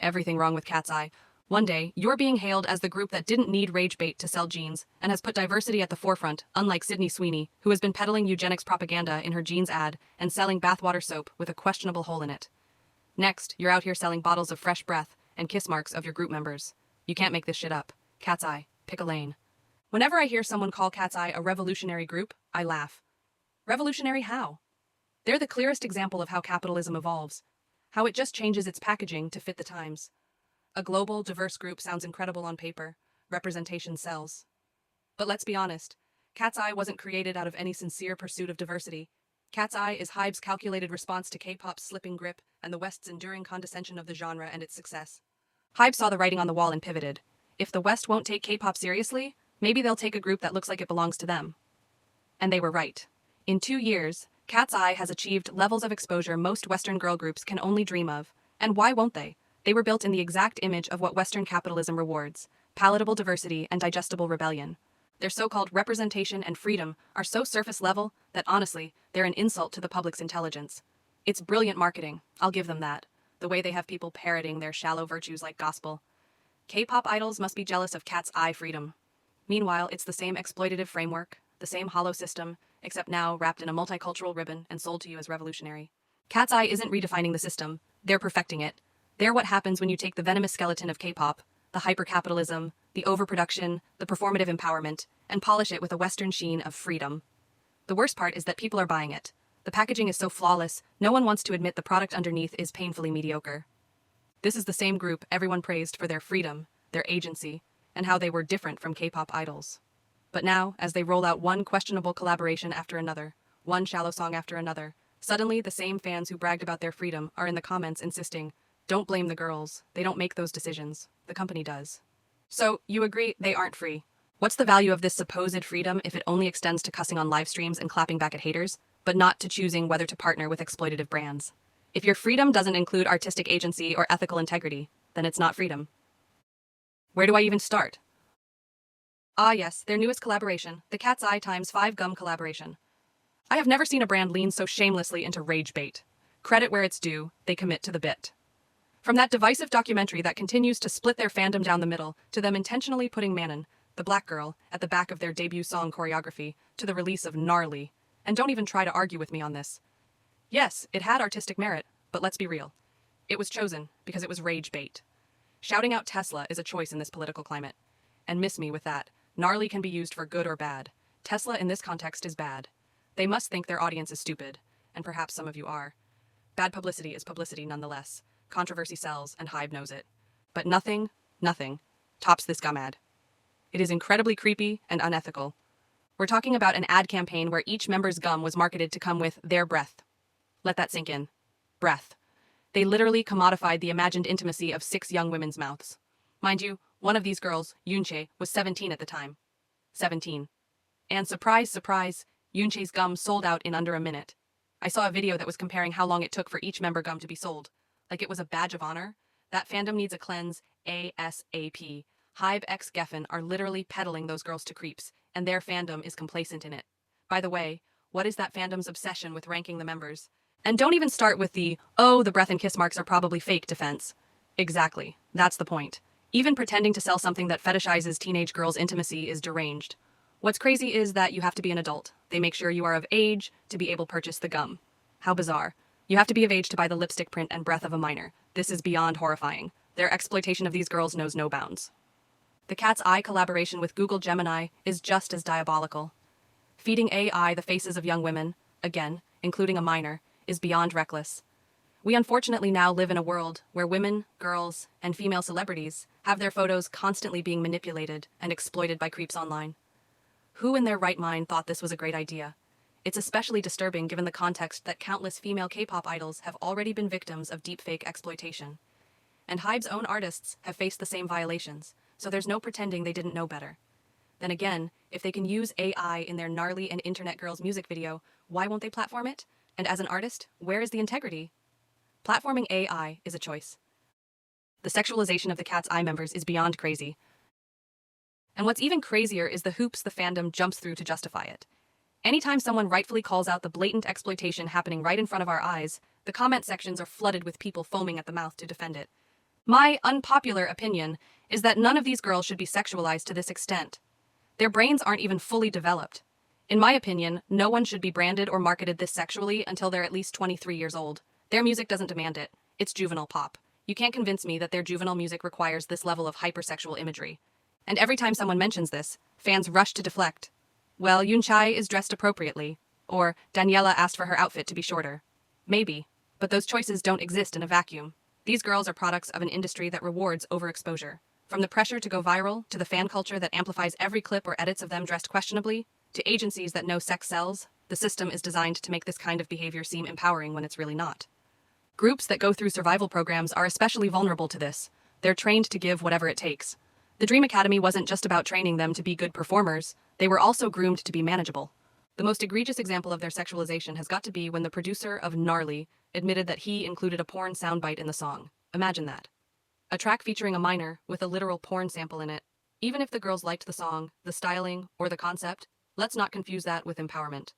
everything wrong with Katseye. One day, you're being hailed as the group that didn't need rage bait to sell jeans and has put diversity at the forefront, unlike Sydney Sweeney, who has been peddling eugenics propaganda in her jeans ad and selling bathwater soap with a questionable hole in it. Next, you're out here selling bottles of fresh breath and kiss marks of your group members. You can't make this shit up. Katseye, pick a lane. Whenever I hear someone call Katseye a revolutionary group, I laugh. Revolutionary how? They're the clearest example of how capitalism evolves, how it just changes its packaging to fit the times. A global, diverse group sounds incredible on paper. Representation sells. But let's be honest, Katseye wasn't created out of any sincere pursuit of diversity. Katseye is HYBE's calculated response to K-pop's slipping grip and the West's enduring condescension of the genre and its success. HYBE saw the writing on the wall and pivoted. If the West won't take K-pop seriously, maybe they'll take a group that looks like it belongs to them. And they were right. In 2 years, Katseye has achieved levels of exposure most Western girl groups can only dream of. And why won't they? They were built in the exact image of what Western capitalism rewards: palatable diversity and digestible rebellion. Their so-called representation and freedom are so surface level that honestly, they're an insult to the public's intelligence. It's brilliant marketing, I'll give them that. The way they have people parroting their shallow virtues like gospel. K-pop idols must be jealous of Katseye freedom. Meanwhile, it's the same exploitative framework, the same hollow system, except now wrapped in a multicultural ribbon and sold to you as revolutionary. Katseye isn't redefining the system, they're perfecting it. They're what happens when you take the venomous skeleton of K-pop, the hypercapitalism, the overproduction, the performative empowerment, and polish it with a Western sheen of freedom. The worst part is that people are buying it. The packaging is so flawless, no one wants to admit the product underneath is painfully mediocre. This is the same group everyone praised for their freedom, their agency, and how they were different from K-pop idols. But now, as they roll out one questionable collaboration after another, one shallow song after another, suddenly the same fans who bragged about their freedom are in the comments insisting, "Don't blame the girls, they don't make those decisions, the company does." So, you agree they aren't free. What's the value of this supposed freedom if it only extends to cussing on live streams and clapping back at haters, but not to choosing whether to partner with exploitative brands? If your freedom doesn't include artistic agency or ethical integrity, then it's not freedom. Where do I even start? Ah yes, their newest collaboration, the Katseye x 5 gum collaboration. I have never seen a brand lean so shamelessly into rage bait. Credit where it's due, they commit to the bit. From that divisive documentary that continues to split their fandom down the middle, to them intentionally putting Manon, the black girl, at the back of their debut song choreography, to the release of Gnarly. And don't even try to argue with me on this. Yes, it had artistic merit, but let's be real. It was chosen because it was rage bait. Shouting out Tesla is a choice in this political climate. And miss me with that. Gnarly can be used for good or bad. Tesla in this context is bad. They must think their audience is stupid, and perhaps some of you are. Bad publicity is publicity nonetheless. Controversy sells, and HYBE knows it. But nothing tops this gum ad. It is incredibly creepy and unethical. We're talking about an ad campaign where each member's gum was marketed to come with their breath. Let that sink in. Breath. They literally commodified the imagined intimacy of 6 young women's mouths. Mind you, one of these girls, Yoonchae, was 17 at the time. 17. And surprise, surprise, Yoonchae's gum sold out in under a minute. I saw a video that was comparing how long it took for each member gum to be sold. Like it was a badge of honor. That fandom needs a cleanse ASAP. HYBE x Geffen are literally peddling those girls to creeps, and their fandom is complacent in it. By the way, what is that fandom's obsession with ranking the members? And don't even start with the, "Oh, the breath and kiss marks are probably fake" defense. Exactly, that's the point. Even pretending to sell something that fetishizes teenage girls' intimacy is deranged. What's crazy is that you have to be an adult. They make sure you are of age to be able to purchase the gum. How bizarre. You have to be of age to buy the lipstick print and breath of a minor. This is beyond horrifying. Their exploitation of these girls knows no bounds. The Katseye collaboration with Google Gemini is just as diabolical. Feeding AI the faces of young women, again, including a minor, is beyond reckless. We unfortunately now live in a world where women, girls, and female celebrities have their photos constantly being manipulated and exploited by creeps online. Who in their right mind thought this was a great idea? It's especially disturbing given the context that countless female K-pop idols have already been victims of deepfake exploitation. And HYBE's own artists have faced the same violations, so there's no pretending they didn't know better. Then again, if they can use AI in their Gnarly and Internet Girls music video, why won't they platform it? And as an artist, where is the integrity? Platforming AI is a choice. The sexualization of the Katseye members is beyond crazy. And what's even crazier is the hoops the fandom jumps through to justify it. Anytime someone rightfully calls out the blatant exploitation happening right in front of our eyes, the comment sections are flooded with people foaming at the mouth to defend it. My unpopular opinion is that none of these girls should be sexualized to this extent. Their brains aren't even fully developed. In my opinion, no one should be branded or marketed this sexually until they're at least 23 years old. Their music doesn't demand it. It's juvenile pop. You can't convince me that their juvenile music requires this level of hypersexual imagery. And every time someone mentions this, fans rush to deflect. Well, Yoonchae is dressed appropriately. Or, Daniela asked for her outfit to be shorter. Maybe. But those choices don't exist in a vacuum. These girls are products of an industry that rewards overexposure. From the pressure to go viral, to the fan culture that amplifies every clip or edits of them dressed questionably, to agencies that know sex sells, the system is designed to make this kind of behavior seem empowering when it's really not. Groups that go through survival programs are especially vulnerable to this. They're trained to give whatever it takes. The Dream Academy wasn't just about training them to be good performers, they were also groomed to be manageable. The most egregious example of their sexualization has got to be when the producer of Gnarly admitted that he included a porn soundbite in the song. Imagine that. A track featuring a minor with a literal porn sample in it. Even if the girls liked the song, the styling, or the concept, let's not confuse that with empowerment.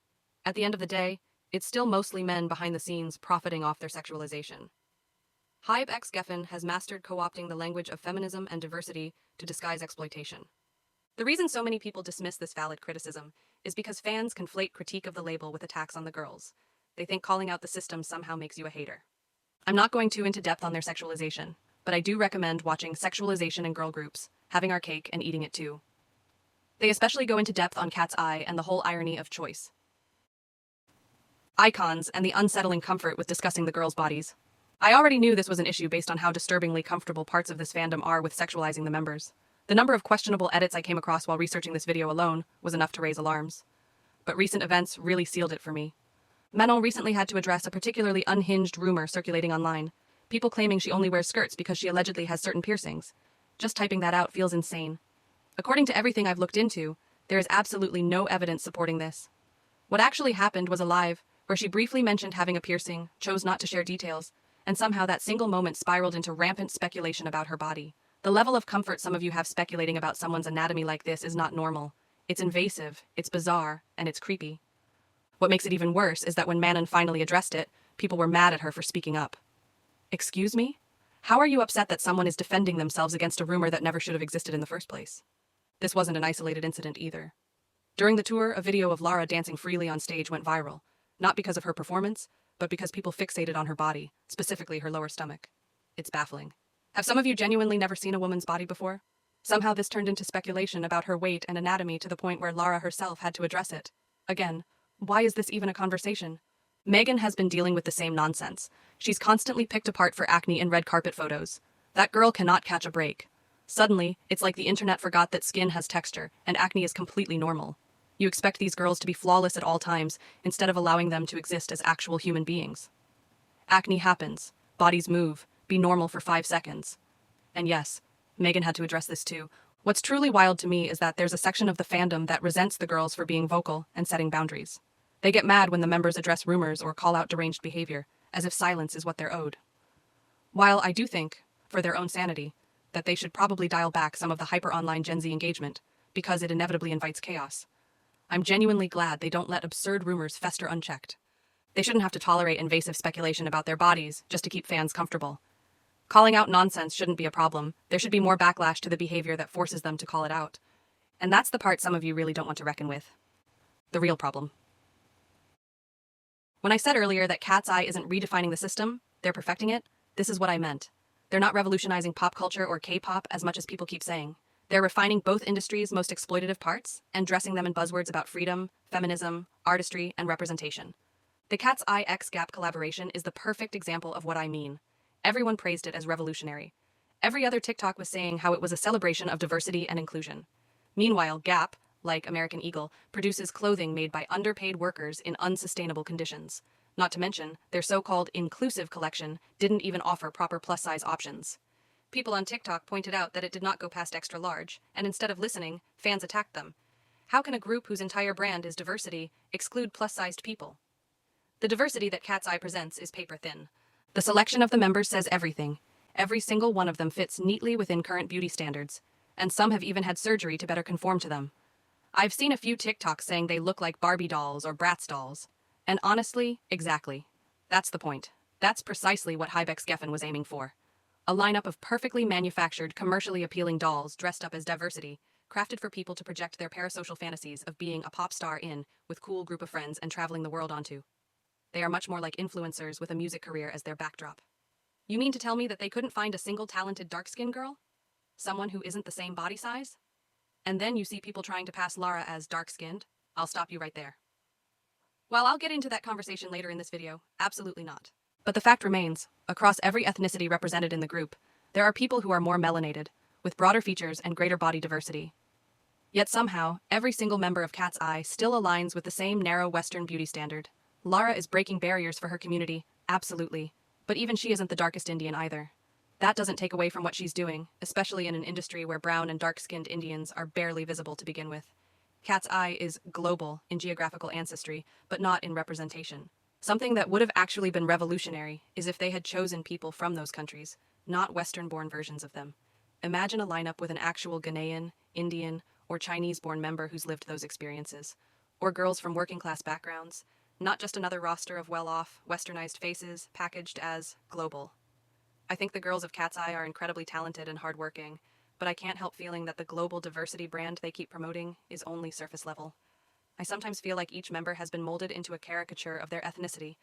At the end of the day, it's still mostly men behind the scenes profiting off their sexualization. HYBE X Geffen has mastered co-opting the language of feminism and diversity to disguise exploitation. The reason so many people dismiss this valid criticism is because fans conflate critique of the label with attacks on the girls. They think calling out the system somehow makes you a hater. I'm not going too into depth on their sexualization, but I do recommend watching Sexualization in Girl Groups, Having Our Cake and Eating It Too. They especially go into depth on Katseye and the whole irony of choice. Eyekons and the unsettling comfort with discussing the girls' bodies. I already knew this was an issue based on how disturbingly comfortable parts of this fandom are with sexualizing the members. The number of questionable edits I came across while researching this video alone was enough to raise alarms. But recent events really sealed it for me. Manon recently had to address a particularly unhinged rumor circulating online. People claiming she only wears skirts because she allegedly has certain piercings. Just typing that out feels insane. According to everything I've looked into, there is absolutely no evidence supporting this. What actually happened was a live, where she briefly mentioned having a piercing, chose not to share details, and somehow that single moment spiraled into rampant speculation about her body. The level of comfort some of you have speculating about someone's anatomy like this is not normal. It's invasive, it's bizarre, and it's creepy. What makes it even worse is that when Manon finally addressed it, people were mad at her for speaking up. Excuse me? How are you upset that someone is defending themselves against a rumor that never should have existed in the first place? This wasn't an isolated incident either. During the tour, a video of Lara dancing freely on stage went viral, not because of her performance, but because people fixated on her body, specifically her lower stomach. It's baffling. Have some of you genuinely never seen a woman's body before? Somehow this turned into speculation about her weight and anatomy to the point where Lara herself had to address it. Again, why is this even a conversation? Megan has been dealing with the same nonsense. She's constantly picked apart for acne in red carpet photos. That girl cannot catch a break. Suddenly, it's like the internet forgot that skin has texture, and acne is completely normal. You expect these girls to be flawless at all times, instead of allowing them to exist as actual human beings. Acne happens. Bodies move. Be normal for 5 seconds. And yes, Megan had to address this too. What's truly wild to me is that there's a section of the fandom that resents the girls for being vocal and setting boundaries. They get mad when the members address rumors or call out deranged behavior, as if silence is what they're owed. While I do think, for their own sanity, that they should probably dial back some of the hyper-online Gen Z engagement, because it inevitably invites chaos. I'm genuinely glad they don't let absurd rumors fester unchecked. They shouldn't have to tolerate invasive speculation about their bodies just to keep fans comfortable. Calling out nonsense shouldn't be a problem. There should be more backlash to the behavior that forces them to call it out. And that's the part some of you really don't want to reckon with. The real problem. When I said earlier that Katseye isn't redefining the system, they're perfecting it, this is what I meant. They're not revolutionizing pop culture or K-pop as much as people keep saying. They're refining both industries' most exploitative parts and dressing them in buzzwords about freedom, feminism, artistry, and representation. The Katseye X Gap collaboration is the perfect example of what I mean. Everyone praised it as revolutionary. Every other TikTok was saying how it was a celebration of diversity and inclusion. Meanwhile, Gap, like American Eagle, produces clothing made by underpaid workers in unsustainable conditions. Not to mention, their so-called inclusive collection didn't even offer proper plus-size options. People on TikTok pointed out that it did not go past extra large, and instead of listening, fans attacked them. How can a group whose entire brand is diversity exclude plus-sized people? The diversity that Katseye presents is paper-thin. The selection of the members says everything. Every single one of them fits neatly within current beauty standards, and some have even had surgery to better conform to them. I've seen a few TikToks saying they look like Barbie dolls or Bratz dolls. And honestly, exactly. That's the point. That's precisely what HYBE X Geffen was aiming for. A lineup of perfectly manufactured, commercially appealing dolls dressed up as diversity, crafted for people to project their parasocial fantasies of being a pop star in, with cool group of friends and traveling the world onto. They are much more like influencers with a music career as their backdrop. You mean to tell me that they couldn't find a single talented dark-skinned girl? Someone who isn't the same body size? And then you see people trying to pass Lara as dark-skinned? I'll stop you right there. While I'll get into that conversation later in this video, absolutely not. But the fact remains, across every ethnicity represented in the group, there are people who are more melanated, with broader features and greater body diversity. Yet somehow, every single member of KATSEYE still aligns with the same narrow Western beauty standard. Lara is breaking barriers for her community, absolutely. But even she isn't the darkest Indian either. That doesn't take away from what she's doing, especially in an industry where brown and dark-skinned Indians are barely visible to begin with. KATSEYE is global in geographical ancestry, but not in representation. Something that would have actually been revolutionary is if they had chosen people from those countries, not Western-born versions of them. Imagine a lineup with an actual Ghanaian, Indian, or Chinese-born member who's lived those experiences. Or girls from working-class backgrounds, not just another roster of well-off, westernized faces packaged as global. I think the girls of KATSEYE are incredibly talented and hardworking, but I can't help feeling that the global diversity brand they keep promoting is only surface level. I sometimes feel like each member has been molded into a caricature of their ethnicity,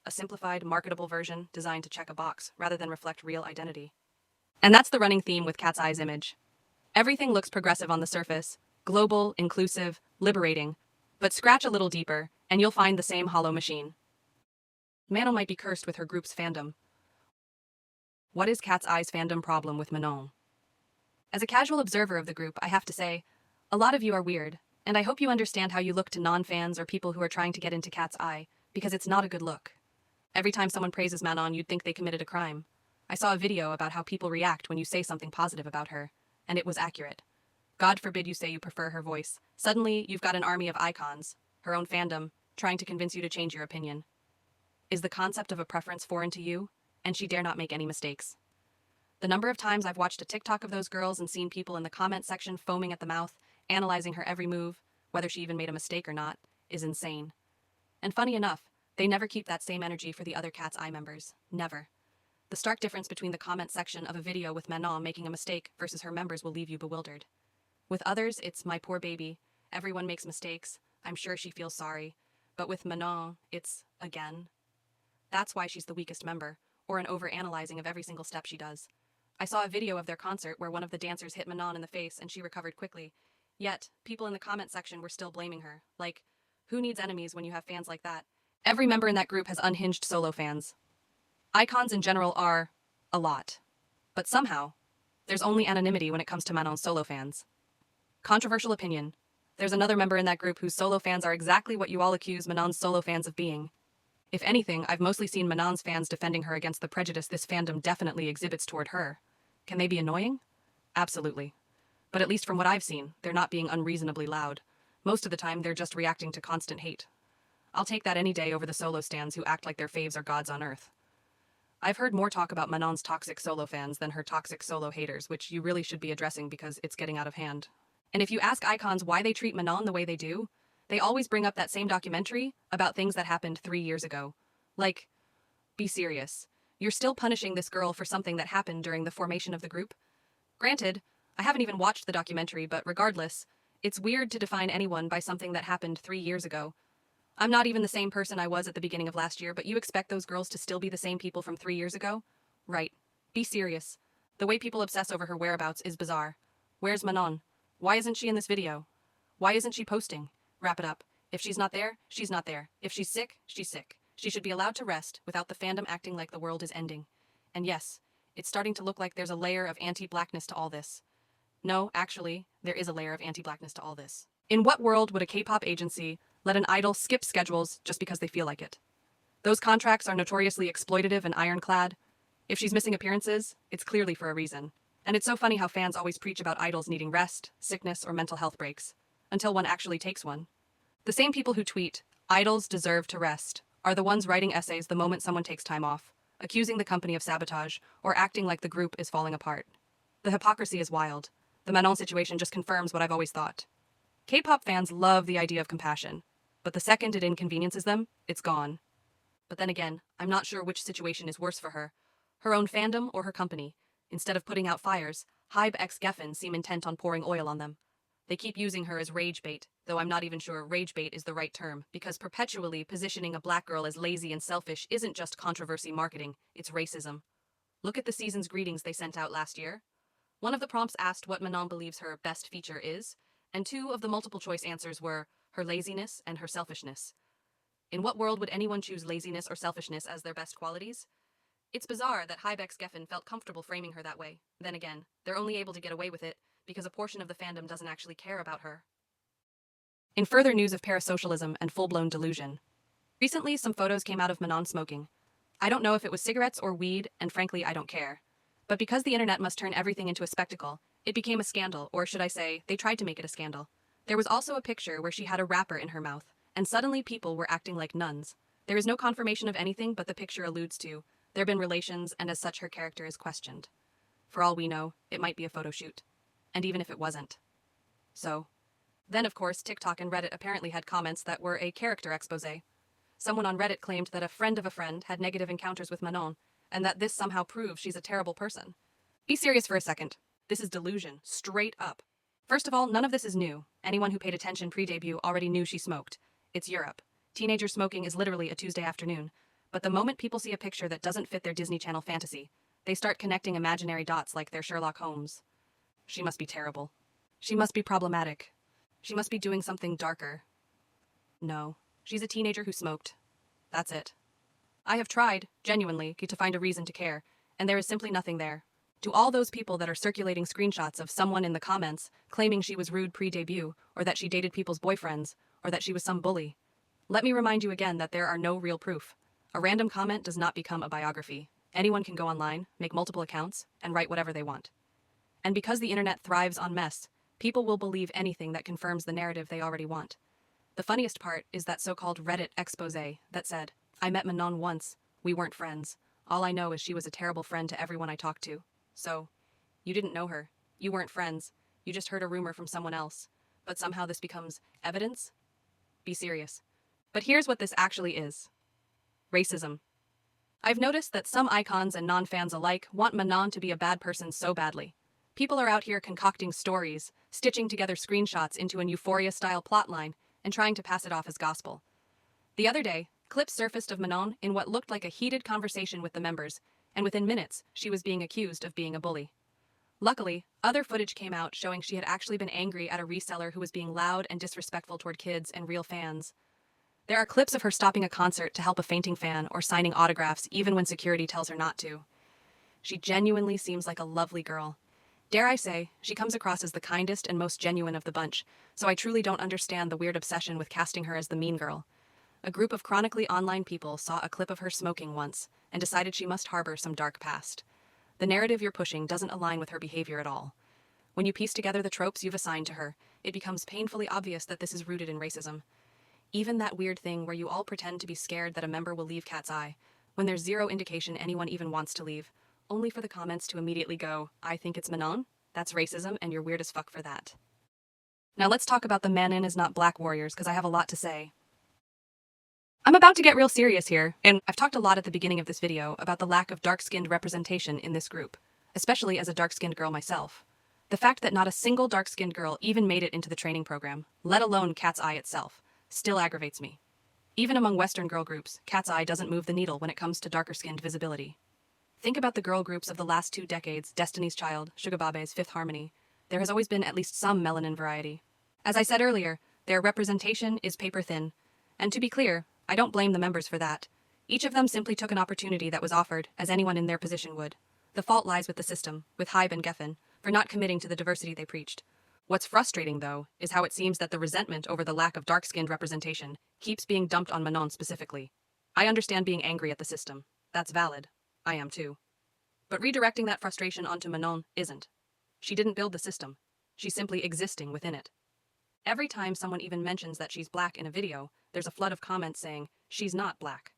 a simplified, marketable version designed to check a box rather than reflect real identity. And that's the running theme with KATSEYE's image. Everything looks progressive on the surface, global, inclusive, liberating, but scratch a little deeper, and you'll find the same hollow machine. Manon might be cursed with her group's fandom. What is KATSEYE's fandom problem with Manon? As a casual observer of the group, I have to say, a lot of you are weird, and I hope you understand how you look to non-fans or people who are trying to get into KATSEYE, because it's not a good look. Every time someone praises Manon, you'd think they committed a crime. I saw a video about how people react when you say something positive about her, and it was accurate. God forbid you say you prefer her voice. Suddenly, you've got an army of Eyekons, her own fandom, trying to convince you to change your opinion. Is the concept of a preference foreign to you? And she dare not make any mistakes. The number of times I've watched a TikTok of those girls and seen people in the comment section foaming at the mouth, analyzing her every move, whether she even made a mistake or not, is insane. And funny enough, they never keep that same energy for the other KATSEYE members. Never. The stark difference between the comment section of a video with Manon making a mistake versus her members will leave you bewildered. With others, it's my poor baby. Everyone makes mistakes. I'm sure she feels sorry. But with Manon, it's again. That's why she's the weakest member, or an over-analyzing of every single step she does. I saw a video of their concert where one of the dancers hit Manon in the face and she recovered quickly. Yet, people in the comment section were still blaming her. Like, who needs enemies when you have fans like that? Every member in that group has unhinged solo fans. Eyekons in general are a lot. But somehow, there's only anonymity when it comes to Manon's solo fans. Controversial opinion. There's another member in that group whose solo fans are exactly what you all accuse Manon's solo fans of being. If anything, I've mostly seen Manon's fans defending her against the prejudice this fandom definitely exhibits toward her. Can they be annoying? Absolutely. But at least from what I've seen, they're not being unreasonably loud. Most of the time, they're just reacting to constant hate. I'll take that any day over the solo stans who act like their faves are gods on earth. I've heard more talk about Manon's toxic solo fans than her toxic solo haters, which you really should be addressing because it's getting out of hand. And if you ask Eyekons why they treat Manon the way they do, they always bring up that same documentary about things that happened 3 years ago. Like, be serious. You're still punishing this girl for something that happened during the formation of the group? Granted, I haven't even watched the documentary, but regardless, it's weird to define anyone by something that happened 3 years ago. I'm not even the same person I was at the beginning of last year, but you expect those girls to still be the same people from 3 years ago? Right. Be serious. The way people obsess over her whereabouts is bizarre. Where's Manon? Why isn't she in this video? Why isn't she posting? Wrap it up. If she's not there, she's not there. If she's sick, she's sick. She should be allowed to rest without the fandom acting like the world is ending. And yes, it's starting to look like there's a layer of anti-blackness to all this. No, actually, there is a layer of anti-blackness to all this. In what world would a K-pop agency let an idol skip schedules just because they feel like it? Those contracts are notoriously exploitative and ironclad. If she's missing appearances, it's clearly for a reason. And it's so funny how fans always preach about idols needing rest, sickness, or mental health breaks, until one actually takes one. The same people who tweet, "Idols deserve to rest," are the ones writing essays the moment someone takes time off, accusing the company of sabotage, or acting like the group is falling apart. The hypocrisy is wild. The Manon situation just confirms what I've always thought. K-pop fans love the idea of compassion, but the second it inconveniences them, it's gone. But then again, I'm not sure which situation is worse for her own fandom or her company. Instead of putting out fires, Hybe x Geffen seem intent on pouring oil on them. They keep using her as rage bait, though I'm not even sure rage bait is the right term, because perpetually positioning a black girl as lazy and selfish isn't just controversy marketing, it's racism. Look at the season's greetings they sent out last year. One of the prompts asked what Manon believes her best feature is, and two of the multiple choice answers were her laziness and her selfishness. In what world would anyone choose laziness or selfishness as their best qualities? It's bizarre that Hybe x Geffen felt comfortable framing her that way. Then again, they're only able to get away with it because a portion of the fandom doesn't actually care about her. In further news of parasocialism and full-blown delusion, recently some photos came out of Manon smoking. I don't know if it was cigarettes or weed, and frankly I don't care. But because the internet must turn everything into a spectacle, it became a scandal, or should I say, they tried to make it a scandal. There was also a picture where she had a wrapper in her mouth, and suddenly people were acting like nuns. There is no confirmation of anything, but the picture alludes to there have been relations, and as such her character is questioned. For all we know, it might be a photo shoot. And even if it wasn't. So. Then of course TikTok and Reddit apparently had comments that were a character expose. Someone on Reddit claimed that a friend of a friend had negative encounters with Manon, and that this somehow proves she's a terrible person. Be serious for a second. This is delusion, straight up. First of all, none of this is new. Anyone who paid attention pre-debut already knew she smoked. It's Europe. Teenager smoking is literally a Tuesday afternoon. But the moment people see a picture that doesn't fit their Disney Channel fantasy, they start connecting imaginary dots like they're Sherlock Holmes. She must be terrible. She must be problematic. She must be doing something darker. No, she's a teenager who smoked. That's it. I have tried, genuinely, to find a reason to care, and there is simply nothing there. To all those people that are circulating screenshots of someone in the comments claiming she was rude pre-debut, or that she dated people's boyfriends, or that she was some bully, let me remind you again that there are no real proof. A random comment does not become a biography. Anyone can go online, make multiple accounts, and write whatever they want. And because the internet thrives on mess, people will believe anything that confirms the narrative they already want. The funniest part is that so-called Reddit expose that said, I met Manon once, we weren't friends. All I know is she was a terrible friend to everyone I talked to. So, you didn't know her. You weren't friends. You just heard a rumor from someone else. But somehow this becomes evidence? Be serious. But here's what this actually is. Racism. I've noticed that some Eyekons and non-fans alike want Manon to be a bad person so badly. People are out here concocting stories, stitching together screenshots into an Euphoria-style plotline, and trying to pass it off as gospel. The other day, clips surfaced of Manon in what looked like a heated conversation with the members, and within minutes, she was being accused of being a bully. Luckily, other footage came out showing she had actually been angry at a reseller who was being loud and disrespectful toward kids and real fans. There are clips of her stopping a concert to help a fainting fan or signing autographs even when security tells her not to. She genuinely seems like a lovely girl. Dare I say, she comes across as the kindest and most genuine of the bunch, so I truly don't understand the weird obsession with casting her as the mean girl. A group of chronically online people saw a clip of her smoking once and decided she must harbor some dark past. The narrative you're pushing doesn't align with her behavior at all. When you piece together the tropes you've assigned to her, it becomes painfully obvious that this is rooted in racism. Even that weird thing where you all pretend to be scared that a member will leave Katseye, when there's zero indication anyone even wants to leave, only for the comments to immediately go, I think it's Manon? That's racism, and you're weird as fuck for that. Now let's talk about the Manon is not black warriors, because I have a lot to say. I'm about to get real serious here, and I've talked a lot at the beginning of this video about the lack of dark-skinned representation in this group, especially as a dark-skinned girl myself. The fact that not a single dark-skinned girl even made it into the training program, let alone Katseye itself, still aggravates me. Even among Western girl groups, Katseye doesn't move the needle when it comes to darker-skinned visibility. Think about the girl groups of the last 2 decades, Destiny's Child, Sugababes, Fifth Harmony. There has always been at least some melanin variety. As I said earlier, their representation is paper thin. And to be clear, I don't blame the members for that. Each of them simply took an opportunity that was offered, as anyone in their position would. The fault lies with the system, with Hybe and Geffen, for not committing to the diversity they preached. What's frustrating, though, is how it seems that the resentment over the lack of dark-skinned representation keeps being dumped on Manon specifically. I understand being angry at the system. That's valid. I am too. But redirecting that frustration onto Manon isn't. She didn't build the system. She's simply existing within it. Every time someone even mentions that she's black in a video, there's a flood of comments saying, she's not black.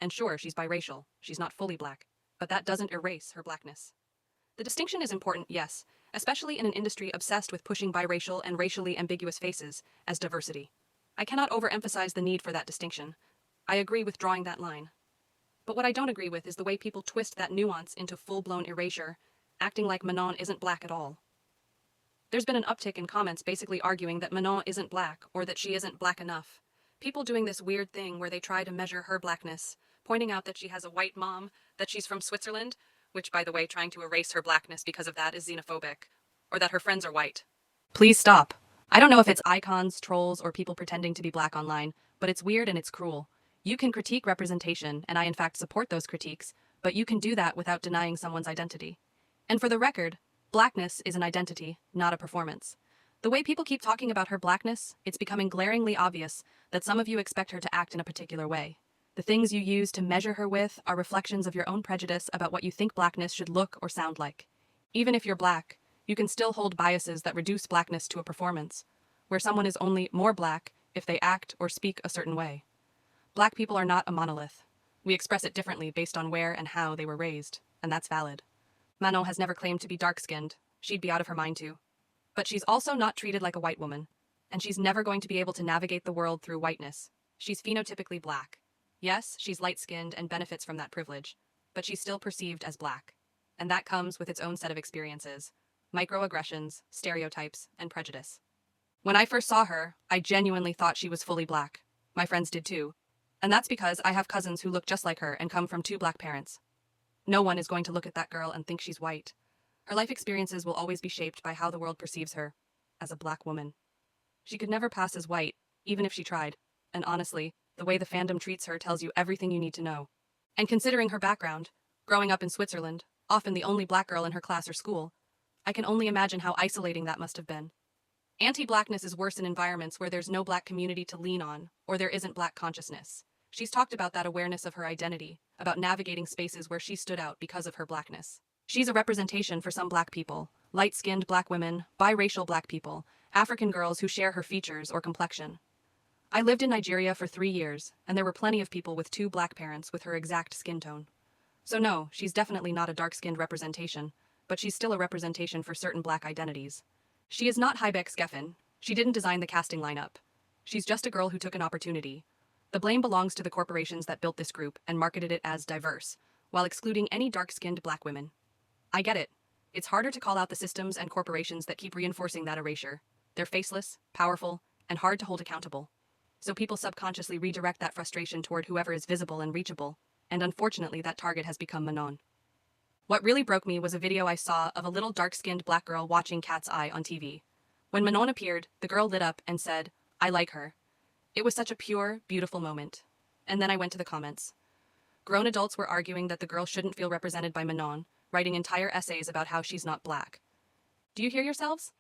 And sure, she's biracial. She's not fully black. But that doesn't erase her blackness. The distinction is important, yes, especially in an industry obsessed with pushing biracial and racially ambiguous faces as diversity. I cannot overemphasize the need for that distinction. I agree with drawing that line. But what I don't agree with is the way people twist that nuance into full-blown erasure acting like Manon isn't black at all. There's been an uptick in comments basically arguing that Manon isn't black or that she isn't black enough. People doing this weird thing where they try to measure her blackness, pointing out that she has a white mom, that she's from Switzerland, which, by the way, trying to erase her blackness because of that is xenophobic, or that her friends are white. Please stop. I don't know if it's Eyekons, trolls, or people pretending to be black online, but it's weird and it's cruel. You can critique representation, and I in fact support those critiques, but you can do that without denying someone's identity. And for the record, blackness is an identity, not a performance. The way people keep talking about her blackness, it's becoming glaringly obvious that some of you expect her to act in a particular way. The things you use to measure her with are reflections of your own prejudice about what you think blackness should look or sound like. Even if you're black, you can still hold biases that reduce blackness to a performance, where someone is only more black if they act or speak a certain way. Black people are not a monolith. We express it differently based on where and how they were raised, and that's valid. Manon has never claimed to be dark-skinned. She'd be out of her mind too. But she's also not treated like a white woman, and she's never going to be able to navigate the world through whiteness. She's phenotypically black. Yes, she's light-skinned and benefits from that privilege, but she's still perceived as black. And that comes with its own set of experiences, microaggressions, stereotypes, and prejudice. When I first saw her, I genuinely thought she was fully black. My friends did too. And that's because I have cousins who look just like her and come from two black parents. No one is going to look at that girl and think she's white. Her life experiences will always be shaped by how the world perceives her, as a black woman. She could never pass as white, even if she tried. And honestly, the way the fandom treats her tells you everything you need to know. And considering her background, growing up in Switzerland, often the only black girl in her class or school, I can only imagine how isolating that must have been. Anti-blackness is worse in environments where there's no black community to lean on, or there isn't black consciousness. She's talked about that awareness of her identity, about navigating spaces where she stood out because of her blackness. She's a representation for some black people, light-skinned black women, biracial black people, African girls who share her features or complexion. I lived in Nigeria for 3 years, and there were plenty of people with two black parents with her exact skin tone. So no, she's definitely not a dark-skinned representation, but she's still a representation for certain black identities. She is not C.I.V.A. She didn't design the casting lineup. She's just a girl who took an opportunity. The blame belongs to the corporations that built this group and marketed it as diverse, while excluding any dark-skinned black women. I get it. It's harder to call out the systems and corporations that keep reinforcing that erasure. They're faceless, powerful, and hard to hold accountable. So people subconsciously redirect that frustration toward whoever is visible and reachable, and unfortunately that target has become Manon. What really broke me was a video I saw of a little dark-skinned black girl watching Katseye on TV. When Manon appeared, the girl lit up and said, "I like her." It was such a pure, beautiful moment. And then I went to the comments. Grown adults were arguing that the girl shouldn't feel represented by Manon, writing entire essays about how she's not black. Do you hear yourselves?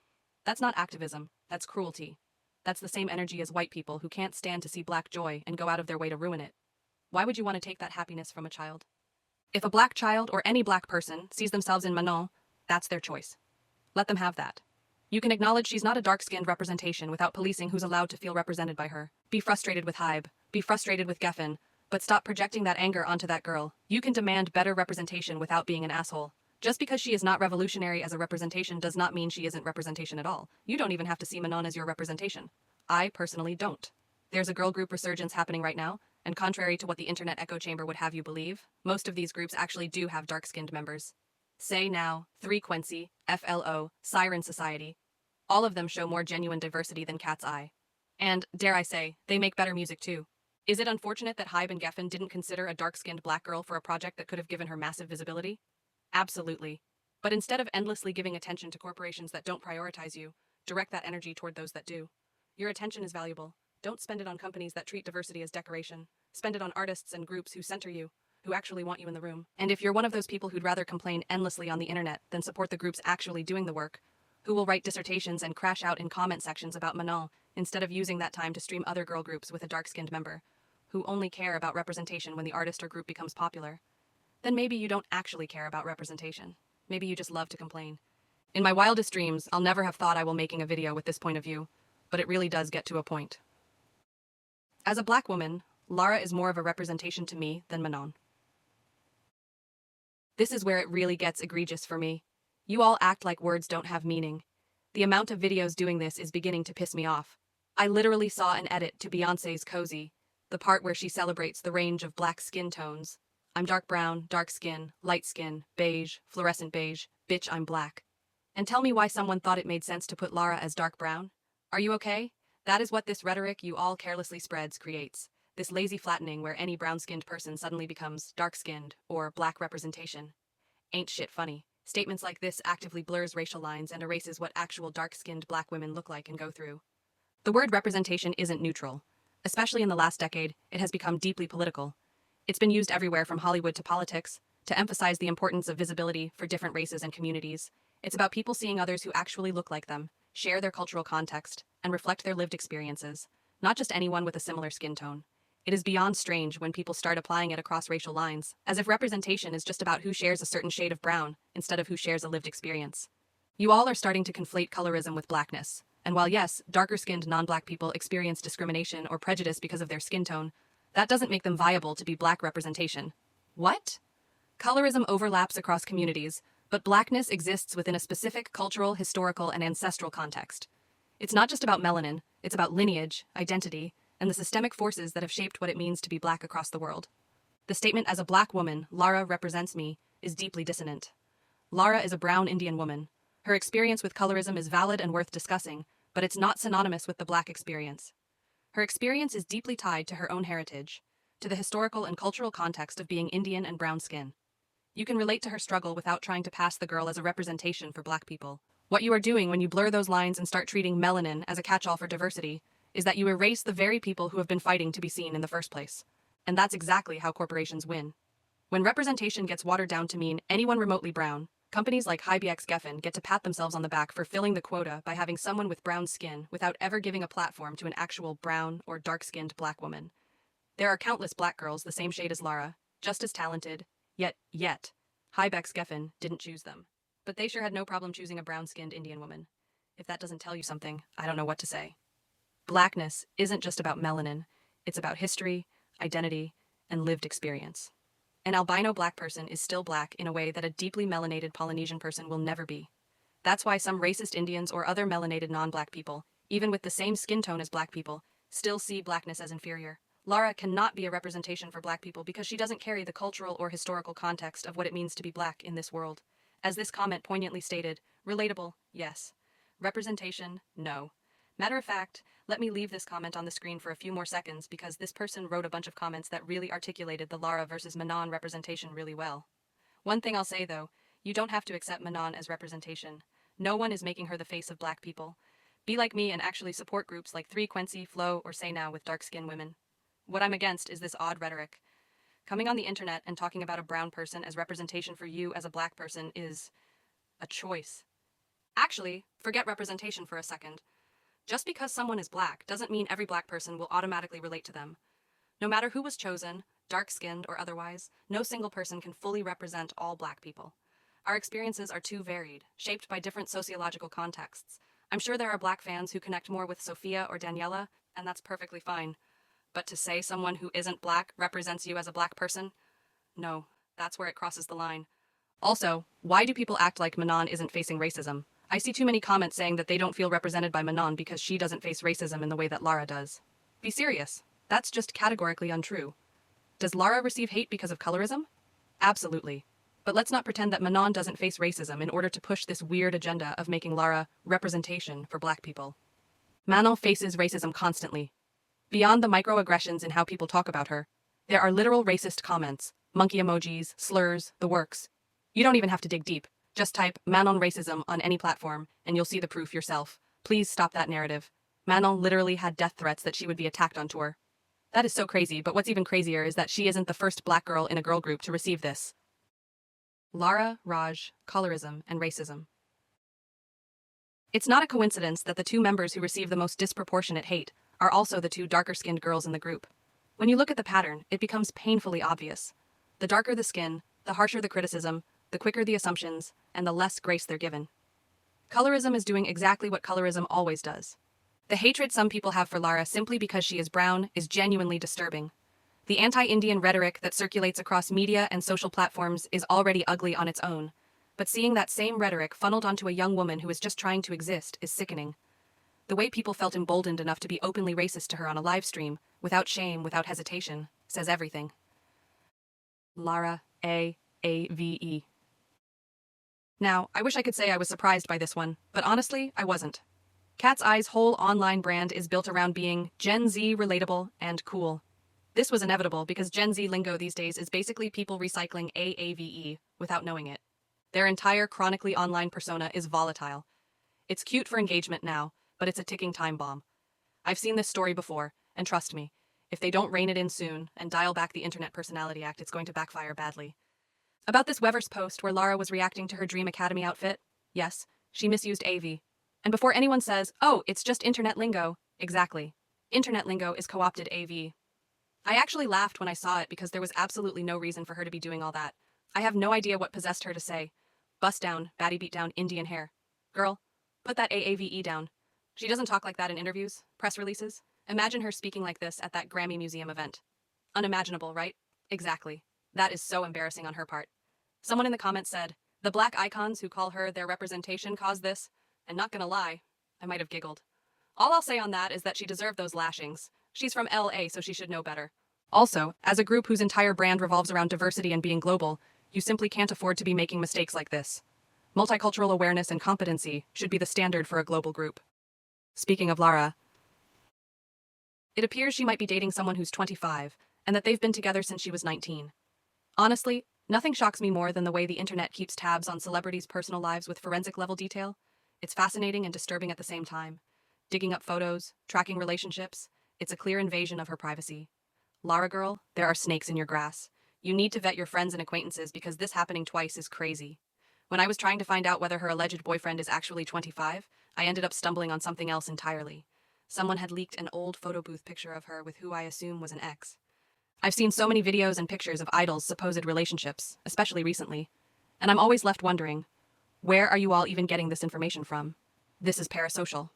That's not activism, that's cruelty. That's the same energy as white people who can't stand to see black joy and go out of their way to ruin it. Why would you want to take that happiness from a child? If a black child or any black person sees themselves in Manon, that's their choice. Let them have that. You can acknowledge she's not a dark-skinned representation without policing who's allowed to feel represented by her. Be frustrated with C.I.V.A, be frustrated with Geffen, but stop projecting that anger onto that girl. You can demand better representation without being an asshole. Just because she is not revolutionary as a representation does not mean she isn't representation at all. You don't even have to see Manon as your representation. I personally don't. There's a girl group resurgence happening right now, and contrary to what the internet echo chamber would have you believe, most of these groups actually do have dark-skinned members. Say Now, 3 Quincy, FLO, Siren Society. All of them show more genuine diversity than Katseye. And, dare I say, they make better music too. Is it unfortunate that C.I.V.A and Geffen didn't consider a dark-skinned black girl for a project that could have given her massive visibility? Absolutely. But instead of endlessly giving attention to corporations that don't prioritize you, direct that energy toward those that do. Your attention is valuable. Don't spend it on companies that treat diversity as decoration. Spend it on artists and groups who center you, who actually want you in the room. And if you're one of those people who'd rather complain endlessly on the internet than support the groups actually doing the work, who will write dissertations and crash out in comment sections about Manon instead of using that time to stream other girl groups with a dark-skinned member, who only care about representation when the artist or group becomes popular, then maybe you don't actually care about representation. Maybe you just love to complain. In my wildest dreams, I'll never have thought I will making a video with this point of view, but it really does get to a point. As a black woman, Lara is more of a representation to me than Manon. This is where it really gets egregious for me. You all act like words don't have meaning. The amount of videos doing this is beginning to piss me off. I literally saw an edit to Beyoncé's Cozy, the part where she celebrates the range of black skin tones. I'm dark brown, dark skin, light skin, beige, fluorescent beige, bitch, I'm black. And tell me why someone thought it made sense to put Lara as dark brown? Are you okay? That is what this rhetoric you all carelessly spreads creates. This lazy flattening where any brown-skinned person suddenly becomes dark-skinned or black representation. Ain't shit funny. Statements like this actively blurs racial lines and erases what actual dark-skinned black women look like and go through. The word representation isn't neutral. Especially in the last decade, it has become deeply political. It's been used everywhere from Hollywood to politics, to emphasize the importance of visibility for different races and communities. It's about people seeing others who actually look like them, share their cultural context, and reflect their lived experiences, not just anyone with a similar skin tone. It is beyond strange when people start applying it across racial lines, as if representation is just about who shares a certain shade of brown, instead of who shares a lived experience. You all are starting to conflate colorism with blackness. And while yes, darker-skinned non-black people experience discrimination or prejudice because of their skin tone, that doesn't make them viable to be black representation. What? Colorism overlaps across communities, but blackness exists within a specific cultural, historical, and ancestral context. It's not just about melanin, it's about lineage, identity, and the systemic forces that have shaped what it means to be black across the world. The statement, "As a black woman, Lara represents me," is deeply dissonant. Lara is a brown Indian woman. Her experience with colorism is valid and worth discussing, but it's not synonymous with the black experience. Her experience is deeply tied to her own heritage, to the historical and cultural context of being Indian and brown skin. You can relate to her struggle without trying to pass the girl as a representation for black people. What you are doing when you blur those lines and start treating melanin as a catch-all for diversity is that you erase the very people who have been fighting to be seen in the first place. And that's exactly how corporations win. When representation gets watered down to mean anyone remotely brown, companies like KEEPS get to pat themselves on the back for filling the quota by having someone with brown skin without ever giving a platform to an actual brown or dark-skinned black woman. There are countless black girls the same shade as Lara, just as talented, yet, KEEPS didn't choose them. But they sure had no problem choosing a brown-skinned Indian woman. If that doesn't tell you something, I don't know what to say. Blackness isn't just about melanin, it's about history, identity, and lived experience. An albino black person is still black in a way that a deeply melanated Polynesian person will never be. That's why some racist Indians or other melanated non-black people, even with the same skin tone as black people, still see blackness as inferior. Lara cannot be a representation for black people because she doesn't carry the cultural or historical context of what it means to be black in this world. As this comment poignantly stated, relatable, yes. Representation, no. Matter of fact, let me leave this comment on the screen for a few more seconds because this person wrote a bunch of comments that really articulated the Lara versus Manon representation really well. One thing I'll say though, you don't have to accept Manon as representation. No one is making her the face of black people. Be like me and actually support groups like 3Quincy, Flow, or Say Now with dark-skinned women. What I'm against is this odd rhetoric. Coming on the internet and talking about a brown person as representation for you as a black person is a choice. Actually, forget representation for a second. Just because someone is black doesn't mean every black person will automatically relate to them. No matter who was chosen, dark-skinned or otherwise, no single person can fully represent all black people. Our experiences are too varied, shaped by different sociological contexts. I'm sure there are black fans who connect more with Sophia or Daniela, and that's perfectly fine. But to say someone who isn't black represents you as a black person? No, that's where it crosses the line. Also, why do people act like Manon isn't facing racism? I see too many comments saying that they don't feel represented by Manon because she doesn't face racism in the way that Lara does. Be serious. That's just categorically untrue. Does Lara receive hate because of colorism? Absolutely. But let's not pretend that Manon doesn't face racism in order to push this weird agenda of making Lara representation for black people. Manon faces racism constantly. Beyond the microaggressions in how people talk about her, there are literal racist comments, monkey emojis, slurs, the works. You don't even have to dig deep. Just type Manon racism on any platform, and you'll see the proof yourself. Please stop that narrative. Manon literally had death threats that she would be attacked on tour. That is so crazy, but what's even crazier is that she isn't the first black girl in a girl group to receive this. Lara, Raj, colorism, and racism. It's not a coincidence that the two members who receive the most disproportionate hate are also the two darker-skinned girls in the group. When you look at the pattern, it becomes painfully obvious. The darker the skin, the harsher the criticism, the quicker the assumptions, and the less grace they're given. Colorism is doing exactly what colorism always does. The hatred some people have for Lara simply because she is brown is genuinely disturbing. The anti-Indian rhetoric that circulates across media and social platforms is already ugly on its own, but seeing that same rhetoric funneled onto a young woman who is just trying to exist is sickening. The way people felt emboldened enough to be openly racist to her on a live stream, without shame, without hesitation, says everything. Lara AAVE. Now, I wish I could say I was surprised by this one, but honestly, I wasn't. KATSEYE'S whole online brand is built around being Gen Z relatable and cool. This was inevitable because Gen Z lingo these days is basically people recycling AAVE without knowing it. Their entire chronically online persona is volatile. It's cute for engagement now, but it's a ticking time bomb. I've seen this story before, and trust me, if they don't rein it in soon and dial back the Internet Personality Act, it's going to backfire badly. About this Weverse post where Lara was reacting to her Dream Academy outfit, yes, she misused AV. And before anyone says, oh, it's just internet lingo, exactly. Internet lingo is co-opted AV. I actually laughed when I saw it because there was absolutely no reason for her to be doing all that. I have no idea what possessed her to say, bust down, baddie beat down, Indian hair. Girl, put that AAVE down. She doesn't talk like that in interviews, press releases. Imagine her speaking like this at that Grammy Museum event. Unimaginable, right? Exactly. That is so embarrassing on her part. Someone in the comments said, the black icons who call her their representation caused this, and not gonna lie, I might have giggled. All I'll say on that is that she deserved those lashings. She's from LA, so she should know better. Also, as a group whose entire brand revolves around diversity and being global, you simply can't afford to be making mistakes like this. Multicultural awareness and competency should be the standard for a global group. Speaking of Lara, it appears she might be dating someone who's 25, and that they've been together since she was 19. Honestly, nothing shocks me more than the way the internet keeps tabs on celebrities' personal lives with forensic-level detail. It's fascinating and disturbing at the same time. Digging up photos, tracking relationships, it's a clear invasion of her privacy. Lara girl, there are snakes in your grass. You need to vet your friends and acquaintances because this happening twice is crazy. When I was trying to find out whether her alleged boyfriend is actually 25, I ended up stumbling on something else entirely. Someone had leaked an old photo booth picture of her with who I assume was an ex. I've seen so many videos and pictures of idols' supposed relationships, especially recently, and I'm always left wondering, where are you all even getting this information from? This is parasocial.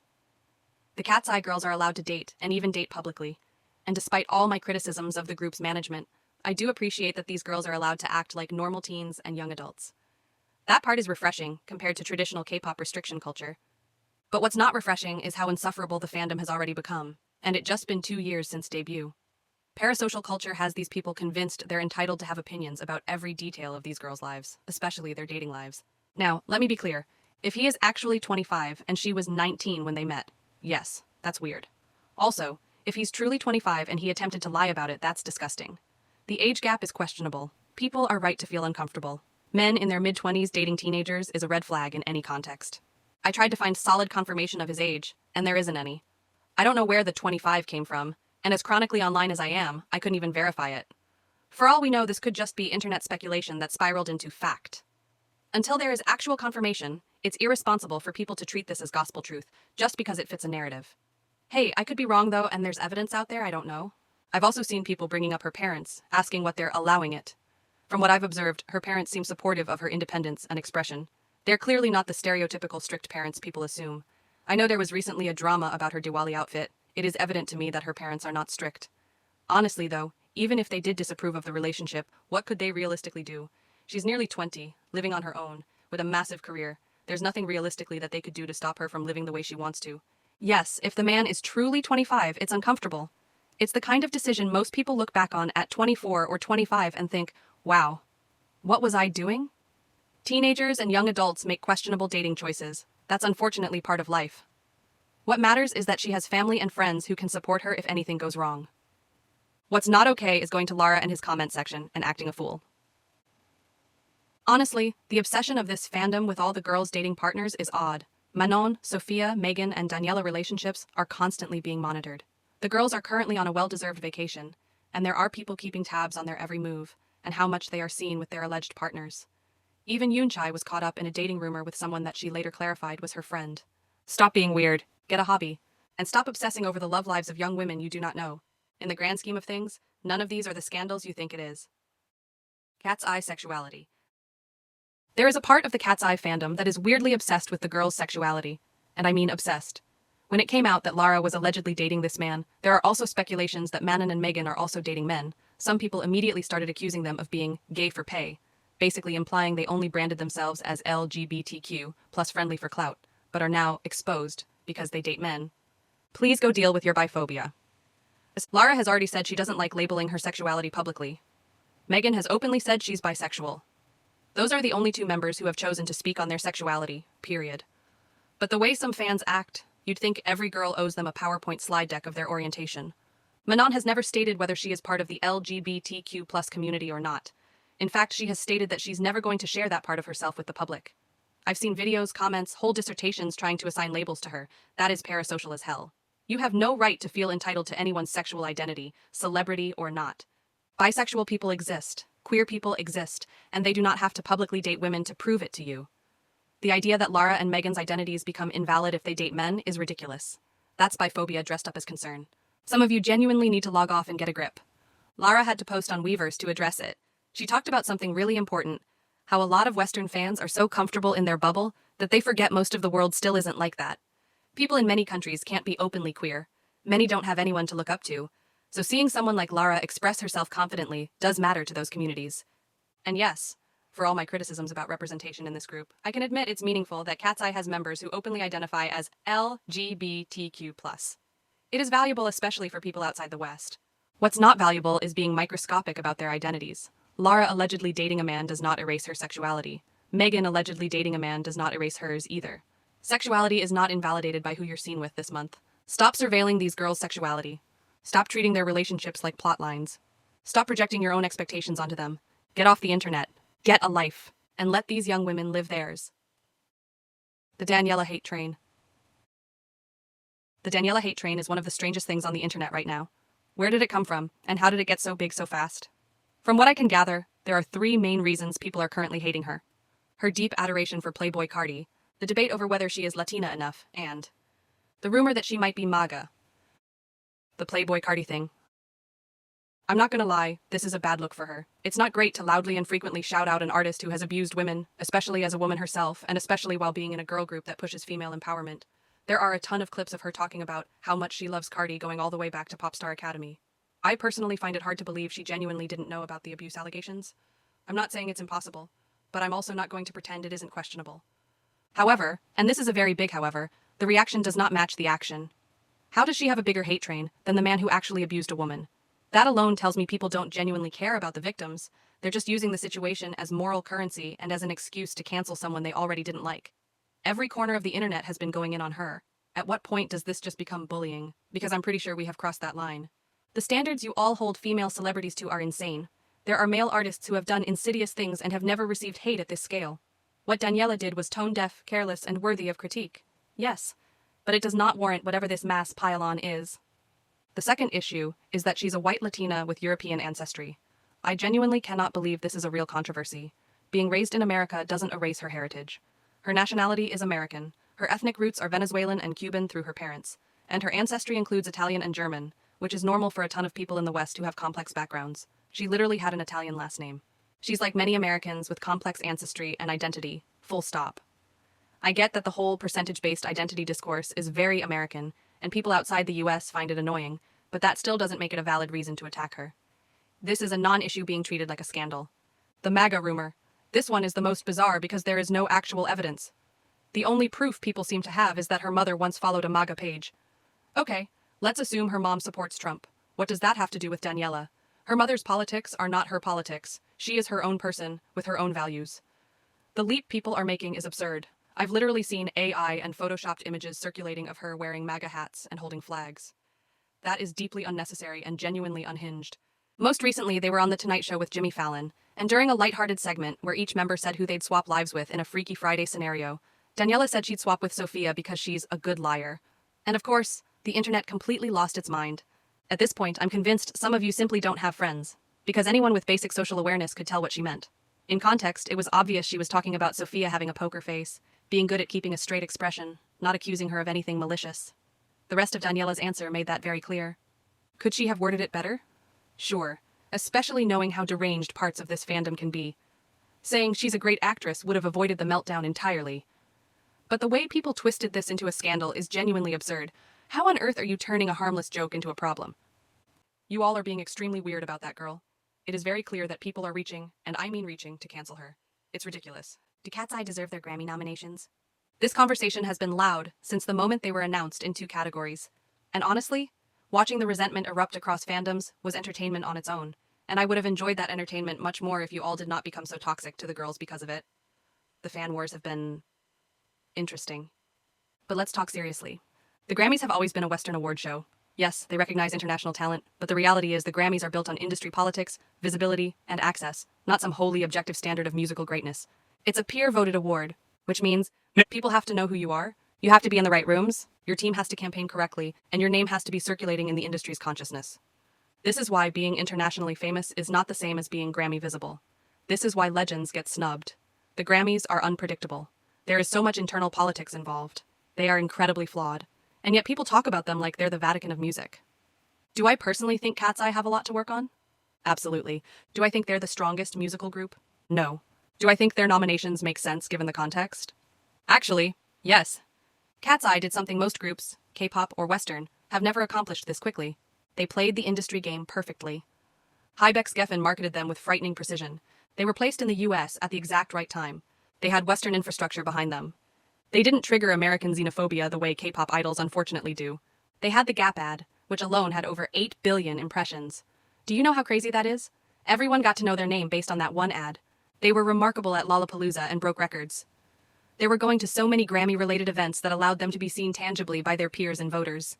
The Katseye girls are allowed to date, and even date publicly, and despite all my criticisms of the group's management, I do appreciate that these girls are allowed to act like normal teens and young adults. That part is refreshing compared to traditional K-pop restriction culture. But what's not refreshing is how insufferable the fandom has already become, and it just been 2 years since debut. Parasocial culture has these people convinced they're entitled to have opinions about every detail of these girls' lives, especially their dating lives. Now, let me be clear. If he is actually 25 and she was 19 when they met, yes, that's weird. Also, if he's truly 25 and he attempted to lie about it, that's disgusting. The age gap is questionable. People are right to feel uncomfortable. Men in their mid-20s dating teenagers is a red flag in any context. I tried to find solid confirmation of his age, and there isn't any. I don't know where the 25 came from, and as chronically online as I am, I couldn't even verify it. For all we know, this could just be internet speculation that spiraled into fact. Until there is actual confirmation, it's irresponsible for people to treat this as gospel truth, just because it fits a narrative. Hey, I could be wrong though, and there's evidence out there I don't know. I've also seen people bringing up her parents, asking what they're allowing it. From what I've observed, her parents seem supportive of her independence and expression. They're clearly not the stereotypical strict parents people assume. I know there was recently a drama about her Diwali outfit. It is evident to me that her parents are not strict. Honestly though, even if they did disapprove of the relationship, what could they realistically do? She's nearly 20, living on her own, with a massive career. There's nothing realistically that they could do to stop her from living the way she wants to. Yes, if the man is truly 25, it's uncomfortable. It's the kind of decision most people look back on at 24 or 25 and think, wow, what was I doing? Teenagers and young adults make questionable dating choices. That's unfortunately part of life. What matters is that she has family and friends who can support her if anything goes wrong. What's not okay is going to Lara and his comment section and acting a fool. Honestly, the obsession of this fandom with all the girls dating partners is odd. Manon, Sophia, Megan, and Daniela relationships are constantly being monitored. The girls are currently on a well-deserved vacation, and there are people keeping tabs on their every move and how much they are seen with their alleged partners. Even Yunchai was caught up in a dating rumor with someone that she later clarified was her friend. Stop being weird, get a hobby, and stop obsessing over the love lives of young women you do not know. In the grand scheme of things, none of these are the scandals you think it is. Katseye Sexuality. There is a part of the Katseye fandom that is weirdly obsessed with the girl's sexuality, and I mean obsessed. When it came out that Lara was allegedly dating this man, there are also speculations that Manon and Megan are also dating men. Some people immediately started accusing them of being gay for pay, basically implying they only branded themselves as LGBTQ plus friendly for clout, but are now exposed because they date men. Please go deal with your biphobia. Lara has already said she doesn't like labeling her sexuality publicly. Megan has openly said she's bisexual. Those are the only two members who have chosen to speak on their sexuality, period. But the way some fans act, you'd think every girl owes them a PowerPoint slide deck of their orientation. Manon has never stated whether she is part of the LGBTQ+ community or not. In fact, she has stated that she's never going to share that part of herself with the public. I've seen videos, comments, whole dissertations trying to assign labels to her. That is parasocial as hell. You have no right to feel entitled to anyone's sexual identity, celebrity or not. Bisexual people exist, queer people exist, and they do not have to publicly date women to prove it to you. The idea that Lara and Megan's identities become invalid if they date men is ridiculous. That's biphobia dressed up as concern. Some of you genuinely need to log off and get a grip. Lara had to post on Weverse to address it. She talked about something really important, how a lot of Western fans are so comfortable in their bubble that they forget most of the world still isn't like that. People in many countries can't be openly queer. Many don't have anyone to look up to. So seeing someone like Lara express herself confidently does matter to those communities. And yes, for all my criticisms about representation in this group, I can admit it's meaningful that KATSEYE has members who openly identify as LGBTQ+. It is valuable especially for people outside the West. What's not valuable is being microscopic about their identities. Lara allegedly dating a man does not erase her sexuality. Megan allegedly dating a man does not erase hers either. Sexuality is not invalidated by who you're seen with this month. Stop surveilling these girls' sexuality. Stop treating their relationships like plot lines. Stop projecting your own expectations onto them. Get off the internet. Get a life. And let these young women live theirs. The Daniela hate train. The Daniela hate train is one of the strangest things on the internet right now. Where did it come from, and how did it get so big so fast? From what I can gather, there are three main reasons people are currently hating her. Her deep adoration for Playboy Cardi, the debate over whether she is Latina enough, and the rumor that she might be MAGA. The Playboy Cardi thing. I'm not gonna lie, this is a bad look for her. It's not great to loudly and frequently shout out an artist who has abused women, especially as a woman herself, and especially while being in a girl group that pushes female empowerment. There are a ton of clips of her talking about how much she loves Cardi going all the way back to Popstar Academy. I personally find it hard to believe she genuinely didn't know about the abuse allegations. I'm not saying it's impossible, but I'm also not going to pretend it isn't questionable. However, and this is a very big however, the reaction does not match the action. How does she have a bigger hate train than the man who actually abused a woman? That alone tells me people don't genuinely care about the victims. They're just using the situation as moral currency and as an excuse to cancel someone they already didn't like. Every corner of the internet has been going in on her. At what point does this just become bullying? Because I'm pretty sure we have crossed that line. The standards you all hold female celebrities to are insane. There are male artists who have done insidious things and have never received hate at this scale. What Daniela did was tone-deaf, careless, and worthy of critique. Yes, but it does not warrant whatever this mass pile-on is. The second issue is that she's a white Latina with European ancestry. I genuinely cannot believe this is a real controversy. Being raised in America doesn't erase her heritage. Her nationality is American. Her ethnic roots are Venezuelan and Cuban through her parents. And her ancestry includes Italian and German, which is normal for a ton of people in the West who have complex backgrounds. She literally had an Italian last name. She's like many Americans with complex ancestry and identity, full stop. I get that the whole percentage-based identity discourse is very American, and people outside the US find it annoying, but that still doesn't make it a valid reason to attack her. This is a non-issue being treated like a scandal. The MAGA rumor. This one is the most bizarre because there is no actual evidence. The only proof people seem to have is that her mother once followed a MAGA page. Okay, let's assume her mom supports Trump. What does that have to do with Daniela? Her mother's politics are not her politics. She is her own person, with her own values. The leap people are making is absurd. I've literally seen AI and photoshopped images circulating of her wearing MAGA hats and holding flags. That is deeply unnecessary and genuinely unhinged. Most recently, they were on The Tonight Show with Jimmy Fallon, and during a lighthearted segment where each member said who they'd swap lives with in a Freaky Friday scenario, Daniela said she'd swap with Sophia because she's a good liar. And of course, the internet completely lost its mind. At this point, I'm convinced some of you simply don't have friends, because anyone with basic social awareness could tell what she meant. In context, it was obvious she was talking about Sophia having a poker face, being good at keeping a straight expression, not accusing her of anything malicious. The rest of Daniela's answer made that very clear. Could she have worded it better? Sure, especially knowing how deranged parts of this fandom can be. Saying she's a great actress would have avoided the meltdown entirely. But the way people twisted this into a scandal is genuinely absurd. How on earth are you turning a harmless joke into a problem? You all are being extremely weird about that girl. It is very clear that people are reaching, and I mean reaching, to cancel her. It's ridiculous. Do KATSEYE deserve their Grammy nominations? This conversation has been loud since the moment they were announced in two categories. And honestly, watching the resentment erupt across fandoms was entertainment on its own. and I would have enjoyed that entertainment much more if you all did not become so toxic to the girls because of it. The fan wars have been interesting. But let's talk seriously. The Grammys have always been a Western award show. Yes, they recognize international talent, but the reality is the Grammys are built on industry politics, visibility, and access, not some wholly objective standard of musical greatness. It's a peer-voted award, which means people have to know who you are, you have to be in the right rooms, your team has to campaign correctly, and your name has to be circulating in the industry's consciousness. This is why being internationally famous is not the same as being Grammy visible. This is why legends get snubbed. The Grammys are unpredictable. There is so much internal politics involved. They are incredibly flawed. And yet people talk about them like they're the Vatican of music. Do I personally think KATSEYE have a lot to work on? Absolutely. Do I think they're the strongest musical group? No. Do I think their nominations make sense given the context? Actually, yes. KATSEYE did something most groups, K-pop or Western, have never accomplished this quickly. They played the industry game perfectly. Geffen marketed them with frightening precision. They were placed in the US at the exact right time. They had Western infrastructure behind them. They didn't trigger American xenophobia the way K-pop idols unfortunately do. They had the Gap ad, which alone had over 8 billion impressions. Do you know how crazy that is? Everyone got to know their name based on that one ad. They were remarkable at Lollapalooza and broke records. They were going to so many Grammy-related events that allowed them to be seen tangibly by their peers and voters.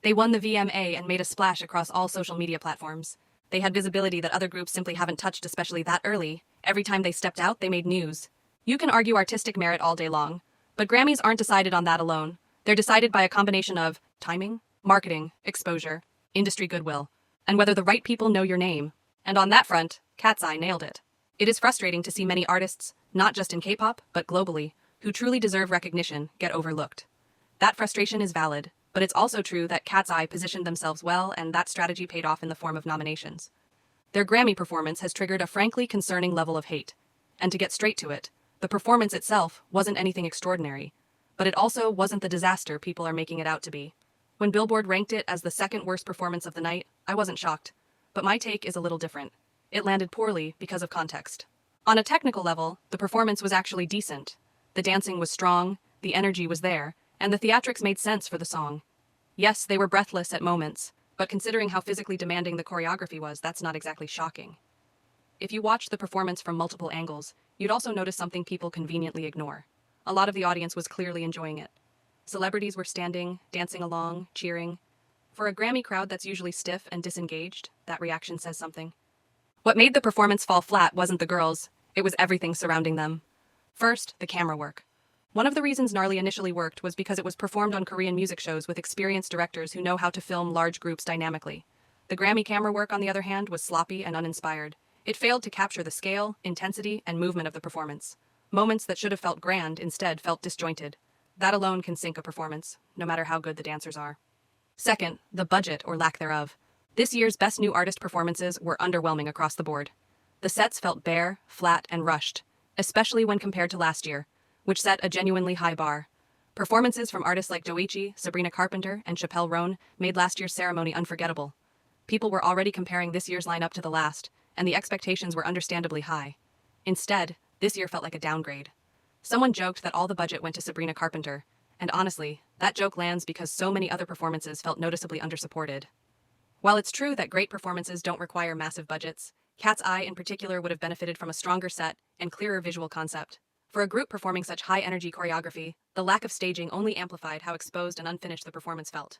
They won the VMA and made a splash across all social media platforms. They had visibility that other groups simply haven't touched, especially that early. Every time they stepped out, they made news. You can argue artistic merit all day long, but Grammys aren't decided on that alone. They're decided by a combination of timing, marketing, exposure, industry goodwill, and whether the right people know your name. And on that front, KATSEYE nailed it. It is frustrating to see many artists, not just in K-pop, but globally, who truly deserve recognition, get overlooked. That frustration is valid, but it's also true that KATSEYE positioned themselves well, and that strategy paid off in the form of nominations. Their Grammy performance has triggered a frankly concerning level of hate. And to get straight to it, the performance itself wasn't anything extraordinary, but it also wasn't the disaster people are making it out to be. When Billboard ranked it as the second worst performance of the night, I wasn't shocked, but my take is a little different. It landed poorly because of context. On a technical level, the performance was actually decent. The dancing was strong, the energy was there, and the theatrics made sense for the song. Yes, they were breathless at moments, but considering how physically demanding the choreography was, that's not exactly shocking. If you watched the performance from multiple angles, you'd also notice something people conveniently ignore. A lot of the audience was clearly enjoying it. Celebrities were standing, dancing along, cheering. For a Grammy crowd that's usually stiff and disengaged, that reaction says something. What made the performance fall flat wasn't the girls, it was everything surrounding them. First, the camera work. One of the reasons Gnarly initially worked was because it was performed on Korean music shows with experienced directors who know how to film large groups dynamically. The Grammy camera work, on the other hand, was sloppy and uninspired. It failed to capture the scale, intensity, and movement of the performance. Moments that should have felt grand instead felt disjointed. That alone can sink a performance, no matter how good the dancers are. Second, the budget or lack thereof. This year's Best New Artist performances were underwhelming across the board. The sets felt bare, flat, and rushed, especially when compared to last year, which set a genuinely high bar. Performances from artists like Doechii, Sabrina Carpenter, and Chappelle Roan made last year's ceremony unforgettable. People were already comparing this year's lineup to the last, and the expectations were understandably high. Instead, this year felt like a downgrade. Someone joked that all the budget went to Sabrina Carpenter, and honestly, that joke lands because so many other performances felt noticeably undersupported. While it's true that great performances don't require massive budgets, KATSEYE in particular would have benefited from a stronger set and clearer visual concept. For a group performing such high-energy choreography, the lack of staging only amplified how exposed and unfinished the performance felt.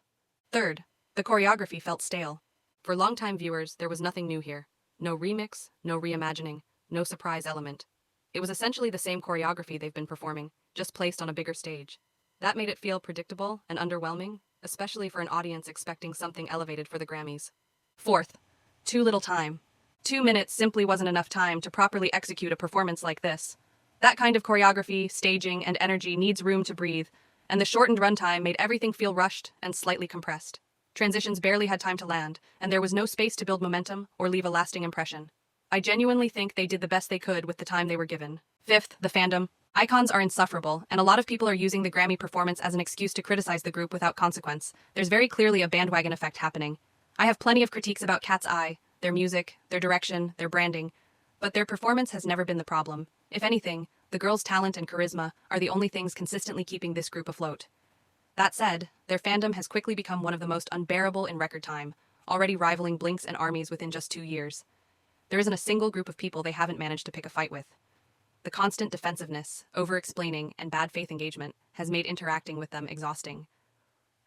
Third, the choreography felt stale. For longtime viewers, there was nothing new here. No remix, no reimagining, no surprise element. It was essentially the same choreography they've been performing, just placed on a bigger stage. That made it feel predictable and underwhelming, especially for an audience expecting something elevated for the Grammys. Fourth, too little time. 2 minutes simply wasn't enough time to properly execute a performance like this. That kind of choreography, staging, and energy needs room to breathe, and the shortened runtime made everything feel rushed and slightly compressed. Transitions barely had time to land, and there was no space to build momentum or leave a lasting impression. I genuinely think they did the best they could with the time they were given. Fifth, the fandom. Eyekons are insufferable, and a lot of people are using the Grammy performance as an excuse to criticize the group without consequence. There's very clearly a bandwagon effect happening. I have plenty of critiques about KATSEYE, their music, their direction, their branding, but their performance has never been the problem. If anything, the girls' talent and charisma are the only things consistently keeping this group afloat. That said, their fandom has quickly become one of the most unbearable in record time, already rivaling Blink's and ARMY's within just 2 years. There isn't a single group of people they haven't managed to pick a fight with. The constant defensiveness, over-explaining, and bad faith engagement has made interacting with them exhausting.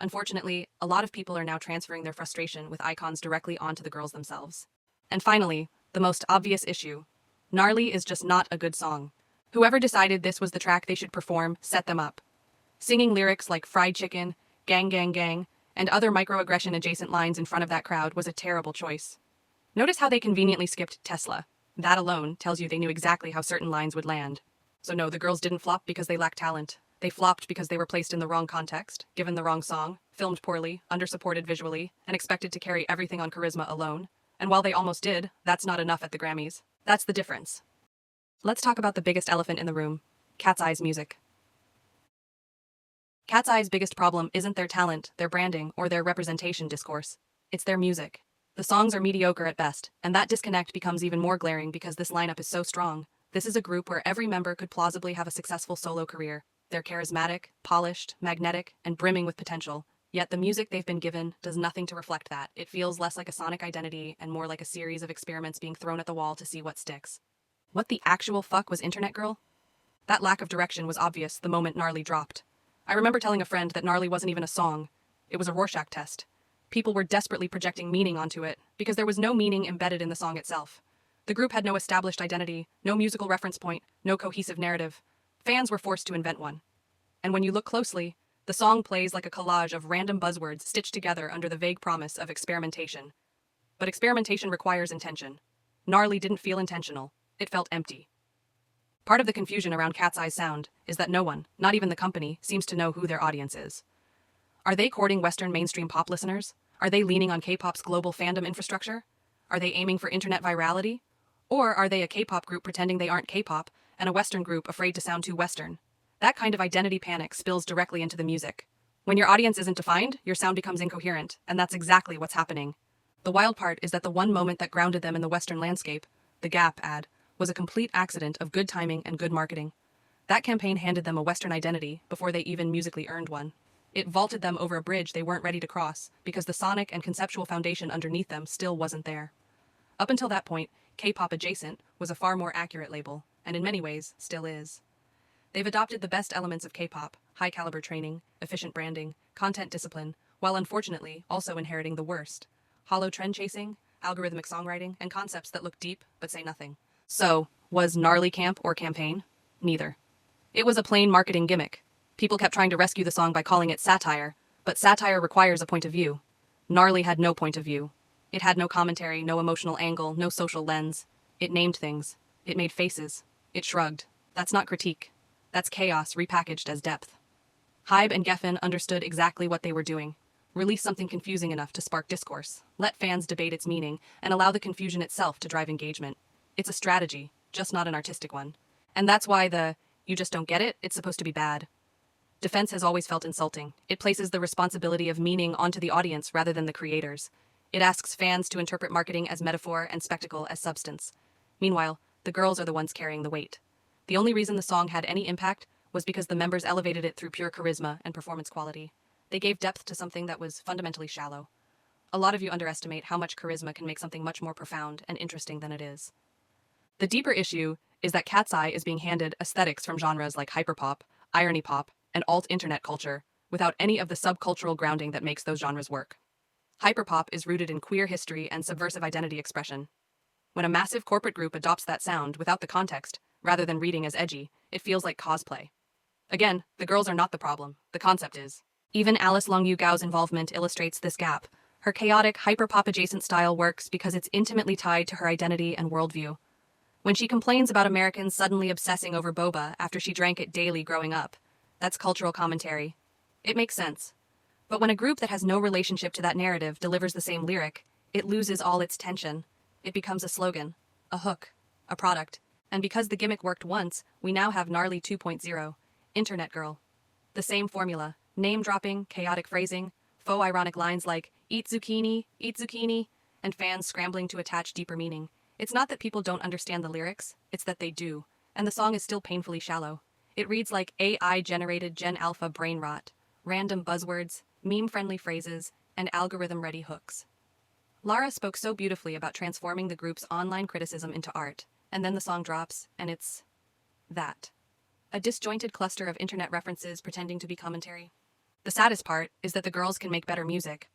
Unfortunately, a lot of people are now transferring their frustration with Eyekons directly onto the girls themselves. And finally, the most obvious issue. Gnarly is just not a good song. Whoever decided this was the track they should perform set them up. Singing lyrics like fried chicken, gang gang gang, and other microaggression adjacent lines in front of that crowd was a terrible choice. Notice how they conveniently skipped Tesla. That alone tells you they knew exactly how certain lines would land. So no, the girls didn't flop because they lacked talent. They flopped because they were placed in the wrong context, given the wrong song, filmed poorly, undersupported visually, and expected to carry everything on charisma alone. And while they almost did, that's not enough at the Grammys. That's the difference. Let's talk about the biggest elephant in the room, Katseye's music. Katseye's biggest problem isn't their talent, their branding, or their representation discourse. It's their music. The songs are mediocre at best, and that disconnect becomes even more glaring because this lineup is so strong. This is a group where every member could plausibly have a successful solo career. They're charismatic, polished, magnetic, and brimming with potential. Yet the music they've been given does nothing to reflect that. It feels less like a sonic identity and more like a series of experiments being thrown at the wall to see what sticks. What the actual fuck was Internet Girl? That lack of direction was obvious the moment Gnarly dropped. I remember telling a friend that Gnarly wasn't even a song. It was a Rorschach test. People were desperately projecting meaning onto it because there was no meaning embedded in the song itself. The group had no established identity, no musical reference point, no cohesive narrative. Fans were forced to invent one. And when you look closely, the song plays like a collage of random buzzwords stitched together under the vague promise of experimentation. But experimentation requires intention. Gnarly didn't feel intentional. It felt empty. Part of the confusion around Katseye's sound is that no one, not even the company, seems to know who their audience is. Are they courting Western mainstream pop listeners? Are they leaning on K-pop's global fandom infrastructure? Are they aiming for internet virality? Or are they a K-pop group pretending they aren't K-pop and a Western group afraid to sound too Western? That kind of identity panic spills directly into the music. When your audience isn't defined, your sound becomes incoherent, and that's exactly what's happening. The wild part is that the one moment that grounded them in the Western landscape, the Gap ad, was a complete accident of good timing and good marketing. That campaign handed them a Western identity before they even musically earned one. It vaulted them over a bridge they weren't ready to cross because the sonic and conceptual foundation underneath them still wasn't there. Up until that point, K-pop adjacent was a far more accurate label, and in many ways, still is. They've adopted the best elements of K-pop, high-caliber training, efficient branding, content discipline, while unfortunately also inheriting the worst: hollow trend chasing, algorithmic songwriting, and concepts that look deep but say nothing. So, was Gnarly camp or campaign? Neither. It was a plain marketing gimmick. People kept trying to rescue the song by calling it satire, but satire requires a point of view. Gnarly had no point of view. It had no commentary, no emotional angle, no social lens. It named things. It made faces. It shrugged. That's not critique. That's chaos repackaged as depth. Hybe and Geffen understood exactly what they were doing. Release something confusing enough to spark discourse. Let fans debate its meaning, and allow the confusion itself to drive engagement. It's a strategy, just not an artistic one. And that's why you just don't get it, it's supposed to be bad. Defense has always felt insulting. It places the responsibility of meaning onto the audience rather than the creators. It asks fans to interpret marketing as metaphor and spectacle as substance. Meanwhile, the girls are the ones carrying the weight. The only reason the song had any impact was because the members elevated it through pure charisma and performance quality. They gave depth to something that was fundamentally shallow. A lot of you underestimate how much charisma can make something much more profound and interesting than it is. The deeper issue is that Katseye is being handed aesthetics from genres like hyperpop, irony pop, and alt-internet culture without any of the subcultural grounding that makes those genres work. Hyperpop is rooted in queer history and subversive identity expression. When a massive corporate group adopts that sound without the context, rather than reading as edgy, it feels like cosplay. Again, the girls are not the problem, the concept is. Even Alice Long-Yu-gao's involvement illustrates this gap. Her chaotic, hyperpop-adjacent style works because it's intimately tied to her identity and worldview. When she complains about Americans suddenly obsessing over boba after she drank it daily growing up, that's cultural commentary. It makes sense. But when a group that has no relationship to that narrative delivers the same lyric, it loses all its tension. It becomes a slogan, a hook, a product. And because the gimmick worked once, we now have Gnarly 2.0, Internet Girl. The same formula, name-dropping, chaotic phrasing, faux ironic lines like, eat zucchini, and fans scrambling to attach deeper meaning. It's not that people don't understand the lyrics, it's that they do, and the song is still painfully shallow. It reads like AI-generated Gen Alpha brain rot, random buzzwords, meme-friendly phrases, and algorithm-ready hooks. Lara spoke so beautifully about transforming the group's online criticism into art, and then the song drops, and it's that. A disjointed cluster of internet references pretending to be commentary. The saddest part is that the girls can make better music.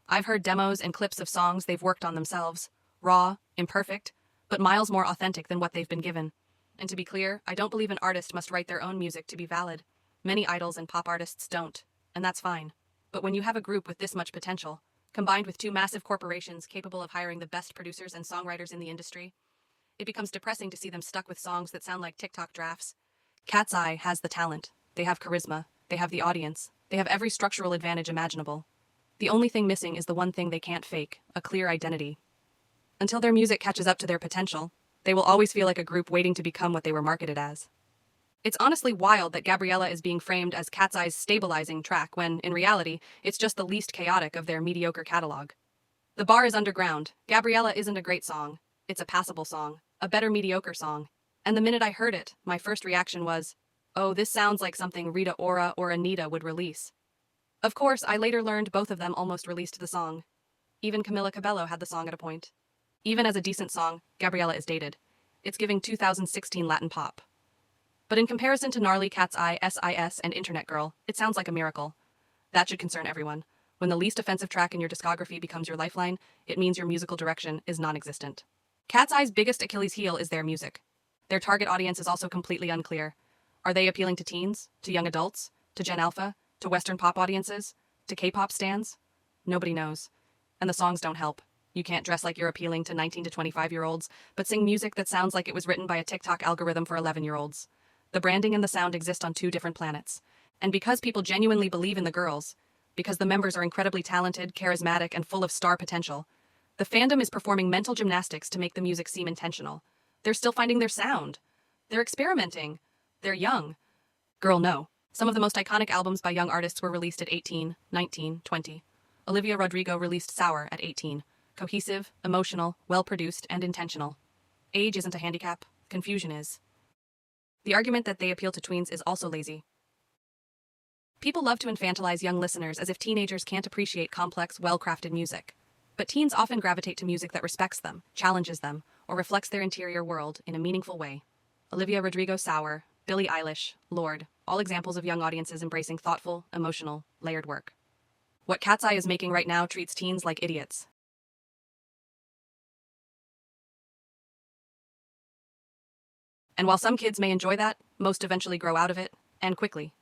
I've heard demos and clips of songs they've worked on themselves, raw, imperfect, but miles more authentic than what they've been given. And to be clear, I don't believe an artist must write their own music to be valid. Many idols and pop artists don't, and that's fine. But when you have a group with this much potential, combined with two massive corporations capable of hiring the best producers and songwriters in the industry, it becomes depressing to see them stuck with songs that sound like TikTok drafts. KATSEYE has the talent, they have charisma, they have the audience, they have every structural advantage imaginable. The only thing missing is the one thing they can't fake, a clear identity. Until their music catches up to their potential, they will always feel like a group waiting to become what they were marketed as. It's honestly wild that Gabriella is being framed as Katseye's stabilizing track when, in reality, it's just the least chaotic of their mediocre catalog. The bar is underground. Gabriella isn't a great song. It's a passable song, a better mediocre song. And the minute I heard it, my first reaction was, oh, this sounds like something Rita Ora or Anita would release. Of course, I later learned both of them almost released the song. Even Camila Cabello had the song at a point. Even as a decent song, Gabriella is dated. It's giving 2016 Latin pop. But in comparison to gnarly Katseye, S.I.S. and Internet Girl, it sounds like a miracle. That should concern everyone. When the least offensive track in your discography becomes your lifeline, it means your musical direction is non-existent. Katseye's biggest Achilles heel is their music. Their target audience is also completely unclear. Are they appealing to teens, to young adults, to Gen Alpha, to Western pop audiences, to K-pop stans? Nobody knows. And the songs don't help. You can't dress like you're appealing to 19 to 25-year-olds, but sing music that sounds like it was written by a TikTok algorithm for 11-year-olds. The branding and the sound exist on two different planets. And because people genuinely believe in the girls, because the members are incredibly talented, charismatic, and full of star potential, the fandom is performing mental gymnastics to make the music seem intentional. They're still finding their sound. They're experimenting. They're young. Girl, no. Some of the most iconic albums by young artists were released at 18, 19, 20. Olivia Rodrigo released Sour at 18. Cohesive, emotional, well-produced, and intentional. Age isn't a handicap. Confusion is. The argument that they appeal to tweens is also lazy. People love to infantilize young listeners as if teenagers can't appreciate complex, well-crafted music. But teens often gravitate to music that respects them, challenges them, or reflects their interior world in a meaningful way. Olivia Rodrigo Sour, Billie Eilish, Lorde, all examples of young audiences embracing thoughtful, emotional, layered work. What Katseye is making right now treats teens like idiots. And while some kids may enjoy that, most eventually grow out of it, and quickly.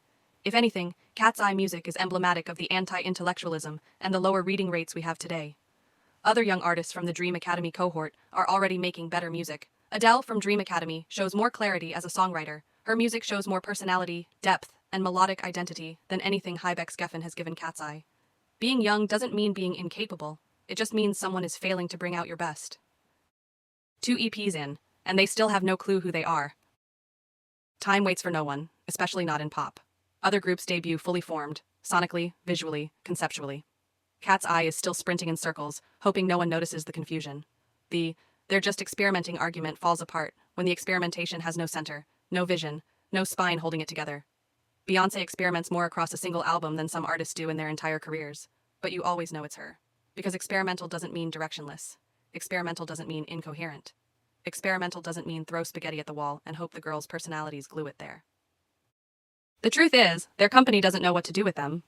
If anything, Katseye music is emblematic of the anti-intellectualism and the lower reading rates we have today. Other young artists from the Dream Academy cohort are already making better music. Adele from Dream Academy shows more clarity as a songwriter. Her music shows more personality, depth, and melodic identity than anything Hybex Geffen has given Katseye. Being young doesn't mean being incapable. It just means someone is failing to bring out your best. 2 EPs in, and they still have no clue who they are. Time waits for no one, especially not in pop. Other groups debut fully formed, sonically, visually, conceptually. Katseye is still sprinting in circles, hoping no one notices the confusion. They're just experimenting argument falls apart when the experimentation has no center, no vision, no spine holding it together. Beyoncé experiments more across a single album than some artists do in their entire careers. But you always know it's her. Because experimental doesn't mean directionless. Experimental doesn't mean incoherent. Experimental doesn't mean throw spaghetti at the wall and hope the girls' personalities glue it there. The truth is, their company doesn't know what to do with them.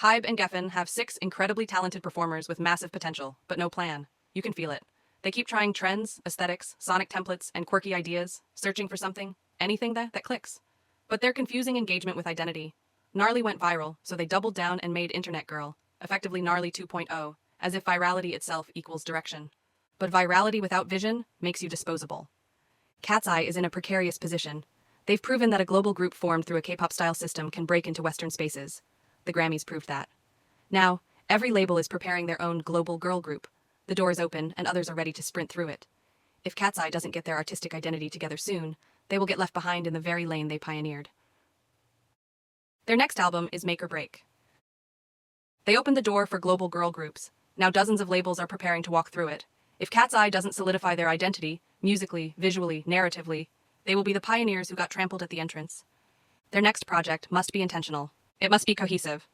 Hybe and Geffen have 6 incredibly talented performers with massive potential, but no plan. You can feel it. They keep trying trends, aesthetics, sonic templates, and quirky ideas, searching for something, anything that clicks. But their confusing engagement with identity. Gnarly went viral, so they doubled down and made Internet Girl, effectively Gnarly 2.0, as if virality itself equals direction. But virality without vision makes you disposable. Katseye is in a precarious position. They've proven that a global group formed through a K-pop style system can break into Western spaces. The Grammys proved that. Now, every label is preparing their own global girl group. The door is open and others are ready to sprint through it. If Katseye doesn't get their artistic identity together soon, they will get left behind in the very lane they pioneered. Their next album is Make or Break. They opened the door for global girl groups. Now dozens of labels are preparing to walk through it. If Katseye doesn't solidify their identity, musically, visually, narratively, they will be the pioneers who got trampled at the entrance. Their next project must be intentional. It must be cohesive.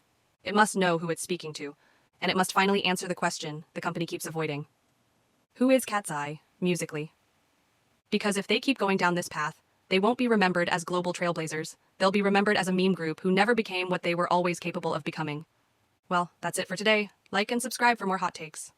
It must know who it's speaking to. and it must finally answer the question the company keeps avoiding. Who is Katseye, musically? Because if they keep going down this path, they won't be remembered as global trailblazers. They'll be remembered as a meme group who never became what they were always capable of becoming. Well, that's it for today. Like and subscribe for more hot takes.